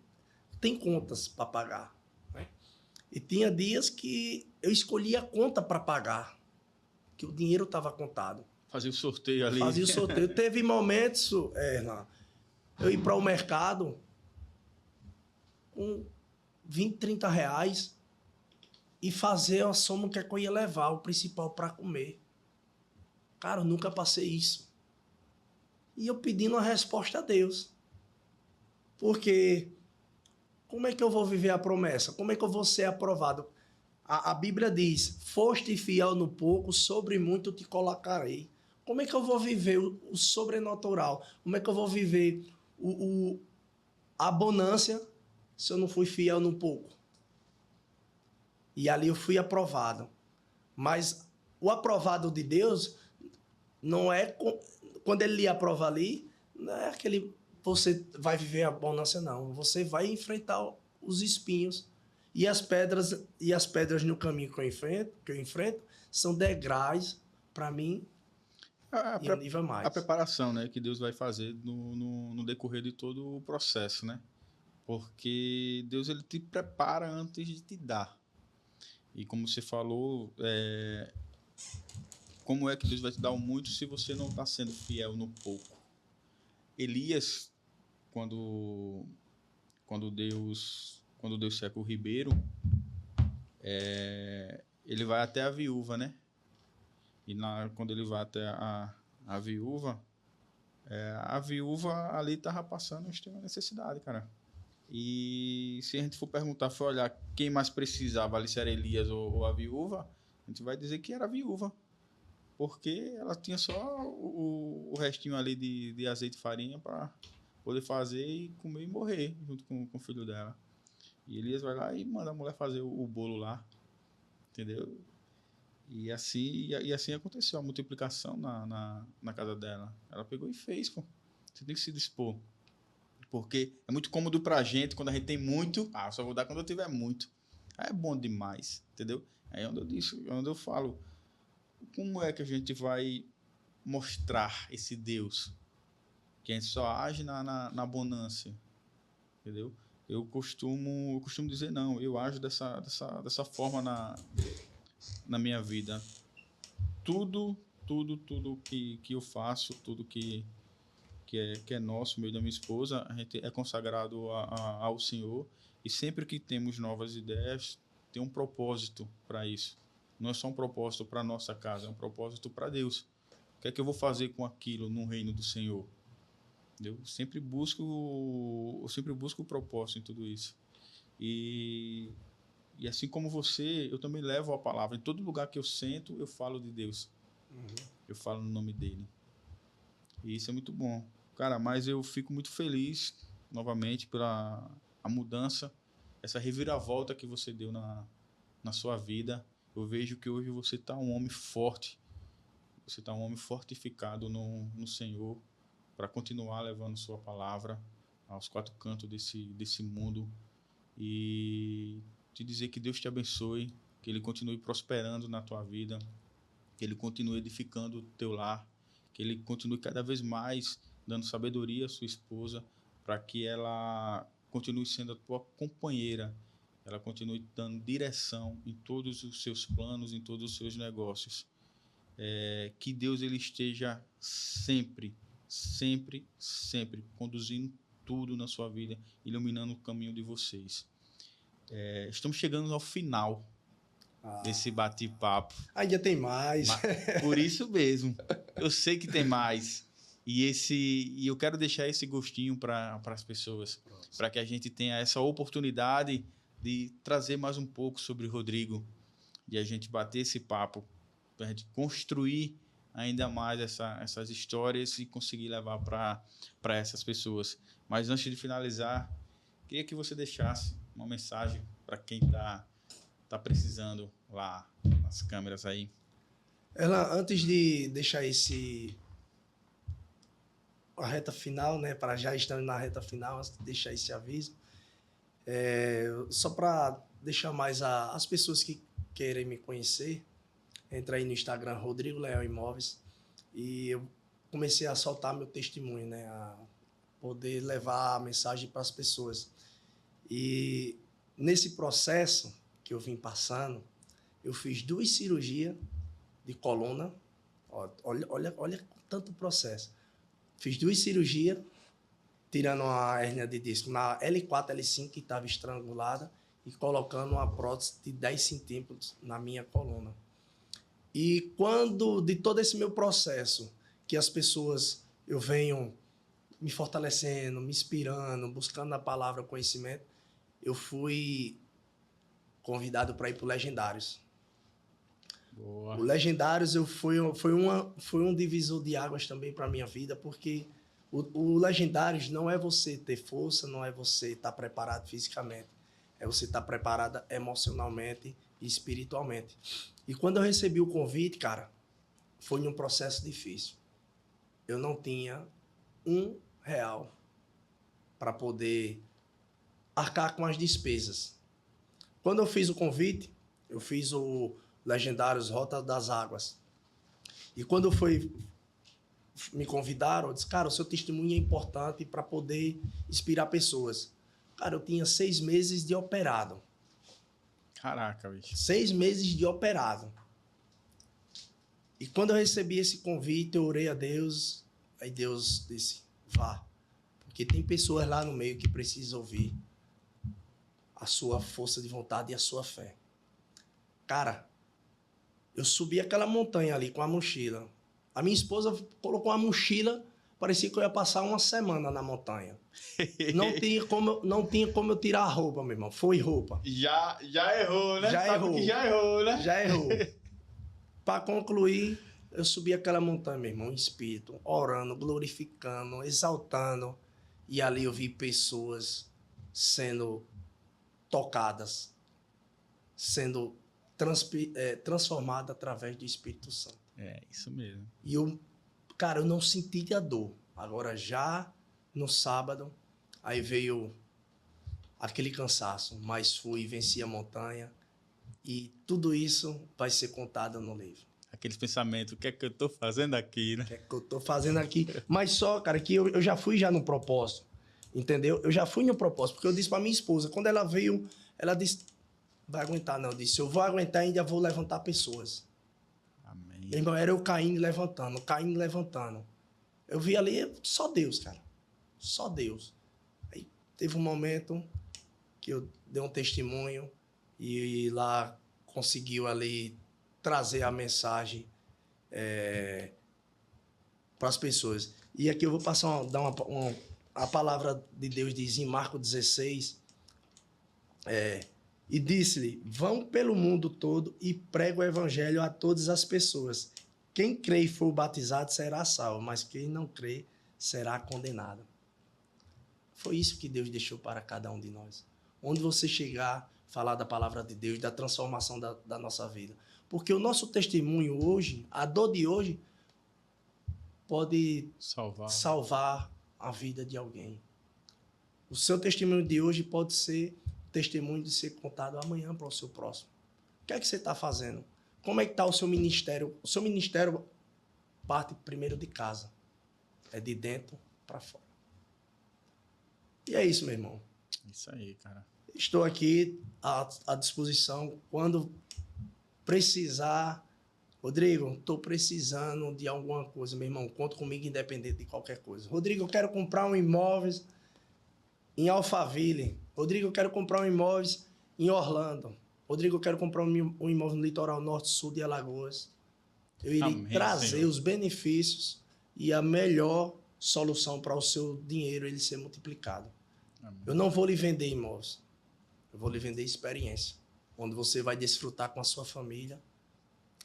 tem contas para pagar, né? E tinha dias que eu escolhia a conta para pagar, que o dinheiro estava contado. Fazia o sorteio ali. Fazia o sorteio. Teve momentos, eu ir para o mercado com 20, 30 reais e fazer a soma que eu ia levar, o principal para comer. Cara, eu nunca passei isso. E eu pedindo a resposta a Deus. Porque como é que eu vou viver a promessa? Como é que eu vou ser aprovado? A Bíblia diz, foste fiel no pouco, sobre muito te colocarei. Como é que eu vou viver o sobrenatural? Como é que eu vou viver a abundância se eu não fui fiel no pouco? E ali eu fui aprovado. Mas o aprovado de Deus não é... Quando ele lhe aprova ali, não é aquele... Você vai viver a abundância, não. Você vai enfrentar os espinhos. E as pedras no caminho que eu enfrento são degraus para mim ir um nível mais. A preparação, né, que Deus vai fazer no decorrer de todo o processo, né? Porque Deus, ele te prepara antes de te dar. E como você falou, como é que Deus vai te dar o muito se você não está sendo fiel no pouco? Elias, quando Deus seca o ribeiro, ele vai até a viúva, né? E quando ele vai até a viúva ali estava passando extrema necessidade, cara. E se a gente for perguntar, for olhar quem mais precisava ali, se era Elias ou a viúva, a gente vai dizer que era a viúva, porque ela tinha só o restinho ali de azeite e farinha para poder fazer e comer e morrer junto com o filho dela. E Elias vai lá e manda a mulher fazer o bolo lá, entendeu? E assim aconteceu a multiplicação na casa dela. Ela pegou e fez, pô. Você tem que se dispor. Porque é muito cômodo pra gente, quando a gente tem muito, só vou dar quando eu tiver muito. Aí é bom demais, entendeu? Aí é onde eu falo, como é que a gente vai mostrar esse Deus? Que a gente só age na abundância, entendeu? Eu costumo dizer, não, eu ajo dessa forma na minha vida. Tudo que eu faço, tudo que é nosso, meu e da minha esposa, a gente é consagrado ao Senhor, e sempre que temos novas ideias, tem um propósito para isso. Não é só um propósito para nossa casa, é um propósito para Deus. O que é que eu vou fazer com aquilo no reino do Senhor? Eu sempre busco o propósito em tudo isso. E assim como você, eu também levo a palavra. Em todo lugar que eu sento, eu falo de Deus. Eu falo no nome dele. E isso é muito bom. Cara, mas eu fico muito feliz, novamente, pela a mudança, essa reviravolta que você deu na sua vida. Eu vejo que hoje você está um homem forte. Você está um homem fortificado no Senhor, para continuar levando sua palavra aos quatro cantos desse mundo. E te dizer que Deus te abençoe, que Ele continue prosperando na tua vida, que Ele continue edificando o teu lar, que Ele continue cada vez mais dando sabedoria à sua esposa, para que ela continue sendo a tua companheira, ela continue dando direção em todos os seus planos, em todos os seus negócios. Que Deus ele esteja sempre conduzindo tudo na sua vida, iluminando o caminho de vocês. Estamos chegando ao final desse bate-papo. Ainda tem mais. Por isso mesmo. Eu sei que tem mais. E eu quero deixar esse gostinho para as pessoas, para que a gente tenha essa oportunidade de trazer mais um pouco sobre o Rodrigo, de a gente bater esse papo, para a gente construir ainda mais essas histórias e conseguir levar para essas pessoas. Mas antes de finalizar, queria que você deixasse uma mensagem para quem tá precisando lá nas câmeras aí. Antes de deixar a reta final, né, para já estando na reta final, deixar esse aviso, só para deixar mais as pessoas que querem me conhecer, entra aí no Instagram, Rodrigo Leão Imóveis, e eu comecei a soltar meu testemunho, né, a poder levar a mensagem para as pessoas. E nesse processo que eu vim passando, eu fiz 2 cirurgias de coluna, olha tanto processo. Fiz 2 cirurgias, tirando uma hérnia de disco na L4, L5, que estava estrangulada, e colocando uma prótese de 10 centímetros na minha coluna. E quando, de todo esse meu processo, que as pessoas, eu venho me fortalecendo, me inspirando, buscando na palavra conhecimento, eu fui convidado para ir para o Legendários. Boa. O Legendários foi um divisor de águas também para a minha vida, porque o Legendários não é você ter força, não é você estar preparado fisicamente, é você estar preparado emocionalmente e espiritualmente. E quando eu recebi o convite, cara, foi um processo difícil. Eu não tinha R$1 para poder arcar com as despesas. Quando eu fiz o convite, eu fiz o Legendários Rota das Águas. E quando me convidaram, eu disse, cara, o seu testemunho é importante para poder inspirar pessoas. Cara, eu tinha 6 meses de operado. Caraca, bicho. 6 meses de operado. E quando eu recebi esse convite, eu orei a Deus, aí Deus disse, vá. Porque tem pessoas lá no meio que precisam ouvir a sua força de vontade e a sua fé. Cara, eu subi aquela montanha ali com a mochila. A minha esposa colocou uma mochila, parecia que eu ia passar uma semana na montanha. Não tinha como eu tirar a roupa, meu irmão. Foi roupa. Já errou, né? Já errou. Já errou, né? Já errou. Para concluir, eu subi aquela montanha, meu irmão, em espírito, orando, glorificando, exaltando. E ali eu vi pessoas sendo tocadas, sendo transformadas através do Espírito Santo. É, isso mesmo. E eu não senti a dor. Agora, já no sábado, aí veio aquele cansaço, mas fui e venci a montanha. E tudo isso vai ser contado no livro. Aqueles pensamentos, o que é que eu tô fazendo aqui, né? O que é que eu tô fazendo aqui? Mas só, cara, que eu já fui no propósito, entendeu? Eu já fui no propósito, porque eu disse pra minha esposa, quando ela veio, ela disse, vai aguentar não, eu disse, eu vou aguentar e ainda vou levantar pessoas. Amém. Irmão, era eu caindo e levantando. Eu vi ali, só Deus, cara. Só Deus. Aí teve um momento que eu dei um testemunho e lá conseguiu ali trazer a mensagem para as pessoas. E aqui eu vou passar, a palavra de Deus diz em Marcos 16, e disse-lhe, vão pelo mundo todo e prega o evangelho a todas as pessoas. Quem crê e for batizado será salvo, mas quem não crê será condenado. Foi isso que Deus deixou para cada um de nós. Onde você chegar, falar da palavra de Deus, da transformação da nossa vida. Porque o nosso testemunho hoje, a dor de hoje, pode salvar a vida de alguém. O seu testemunho de hoje pode ser testemunho de ser contado amanhã para o seu próximo. O que é que você está fazendo? Como é que está o seu ministério? O seu ministério parte primeiro de casa. É de dentro para fora. E é isso, meu irmão. Isso aí, cara. Estou aqui à disposição. Quando precisar... Rodrigo, estou precisando de alguma coisa, meu irmão. Conta comigo independente de qualquer coisa. Rodrigo, eu quero comprar um imóvel em Alphaville. Rodrigo, eu quero comprar um imóvel em Orlando. Rodrigo, eu quero comprar um imóvel no litoral norte, sul de Alagoas. Eu irei trazer os benefícios e a melhor solução para o seu dinheiro ele ser multiplicado. Amém. Eu não vou lhe vender imóveis, eu vou lhe vender experiência, onde você vai desfrutar com a sua família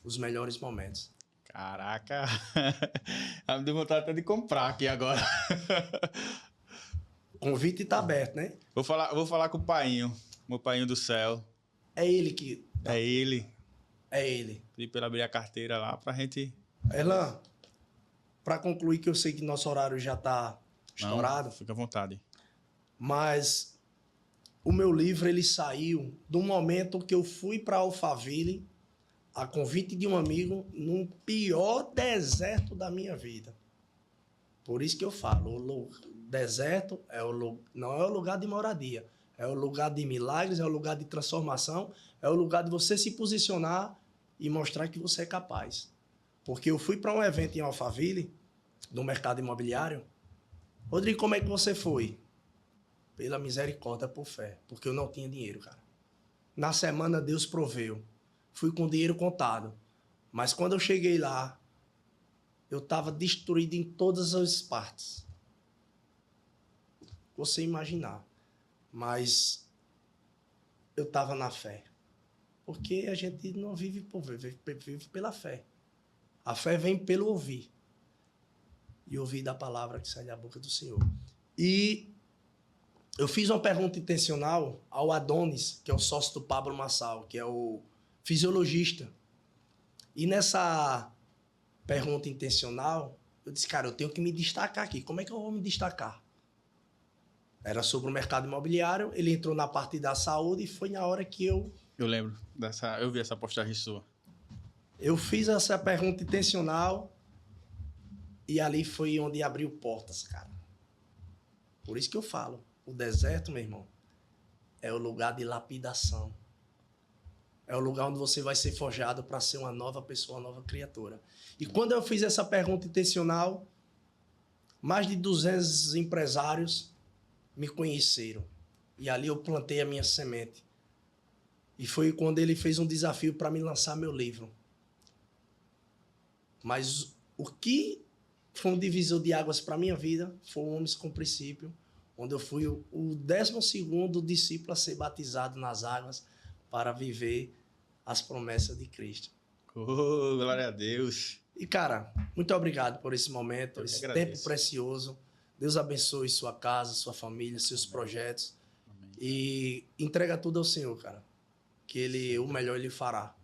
os melhores momentos. Caraca, me deu vontade até de comprar aqui agora. O convite está aberto, né? Vou falar com o painho, meu painho do céu. É ele que... É ele. É ele. Pedi pra ele abrir a carteira lá pra gente... Erlan, para concluir, que eu sei que nosso horário já está estourado. Não, fica à vontade. Mas o meu livro ele saiu do momento que eu fui para Alphaville, a convite de um amigo, num pior deserto da minha vida. Por isso que eu falo, o deserto não é o lugar de moradia, é o lugar de milagres, é o lugar de transformação, é o lugar de você se posicionar e mostrar que você é capaz. Porque eu fui para um evento em Alphaville, no mercado imobiliário. Rodrigo, como é que você foi? Pela misericórdia, por fé. Porque eu não tinha dinheiro, cara. Na semana, Deus proveu. Fui com dinheiro contado. Mas quando eu cheguei lá, eu estava destruído em todas as partes. Você imaginar. Mas eu estava na fé. Porque a gente não vive por ver, vive pela fé. A fé vem pelo ouvir. E ouvir da palavra que sai da boca do Senhor. E eu fiz uma pergunta intencional ao Adonis, que é o sócio do Pablo Massal, que é o fisiologista. E nessa pergunta intencional, eu disse, cara, eu tenho que me destacar aqui. Como é que eu vou me destacar? Era sobre o mercado imobiliário, ele entrou na parte da saúde e foi na hora que eu... Eu lembro eu vi essa postagem sua. Eu fiz essa pergunta intencional e ali foi onde abriu portas, cara. Por isso que eu falo, o deserto, meu irmão, é o lugar de lapidação. É o lugar onde você vai ser forjado para ser uma nova pessoa, uma nova criatura. E quando eu fiz essa pergunta intencional, mais de 200 empresários me conheceram. E ali eu plantei a minha semente. E foi quando ele fez um desafio para me lançar meu livro. Mas o que foi um divisor de águas para a minha vida foi o Homens com Princípio, onde eu fui o 12º discípulo a ser batizado nas águas para viver as promessas de Cristo. Oh, glória a Deus. E, cara, muito obrigado por esse momento, esse tempo precioso. Deus abençoe sua casa, sua família, seus projetos. Amém. E entrega tudo ao Senhor, cara. Que o melhor Ele fará.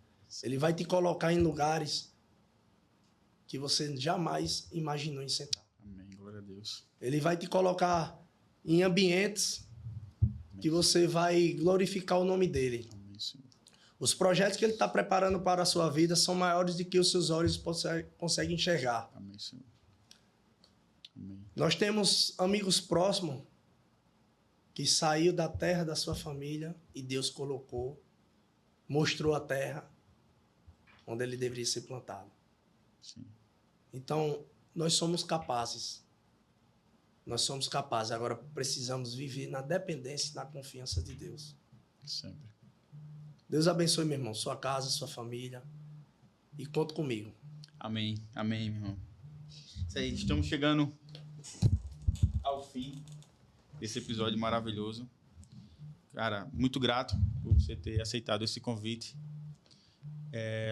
Ele vai te colocar em lugares que você jamais imaginou em sentar. Amém, glória a Deus. Ele vai te colocar em ambientes que você vai glorificar o nome dele. Amém, Senhor. Os projetos que ele está preparando para a sua vida são maiores do que os seus olhos conseguem enxergar. Amém, Senhor. Amém. Nós temos amigos próximos que saiu da terra da sua família e Deus colocou, mostrou a terra onde ele deveria ser plantado. Sim. Então, nós somos capazes. Nós somos capazes. Agora precisamos viver na dependência e na confiança de Deus. Sempre. Deus abençoe, meu irmão, sua casa, sua família. E conta comigo. Amém. Amém, meu irmão. Isso aí, estamos chegando ao fim desse episódio maravilhoso. Cara, muito grato por você ter aceitado esse convite.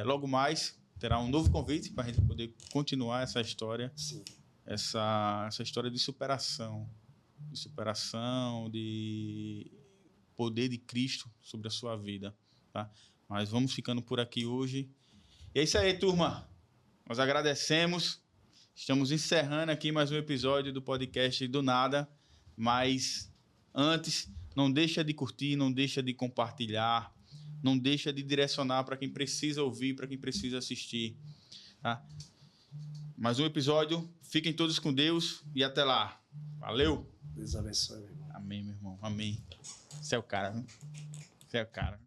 Logo mais, terá um novo convite para a gente poder continuar essa história. Sim. Essa história de superação, de poder de Cristo sobre a sua vida, tá? Mas vamos ficando por aqui hoje. E é isso aí, turma. Nós agradecemos. Estamos encerrando aqui mais um episódio do podcast Do Nada. Mas antes, não deixa de curtir, não deixa de compartilhar, não deixa de direcionar para quem precisa ouvir, para quem precisa assistir, tá? Mais um episódio. Fiquem todos com Deus e até lá. Valeu! Deus abençoe, meu irmão. Amém, meu irmão. Amém. Você é o cara, viu? Você é o cara.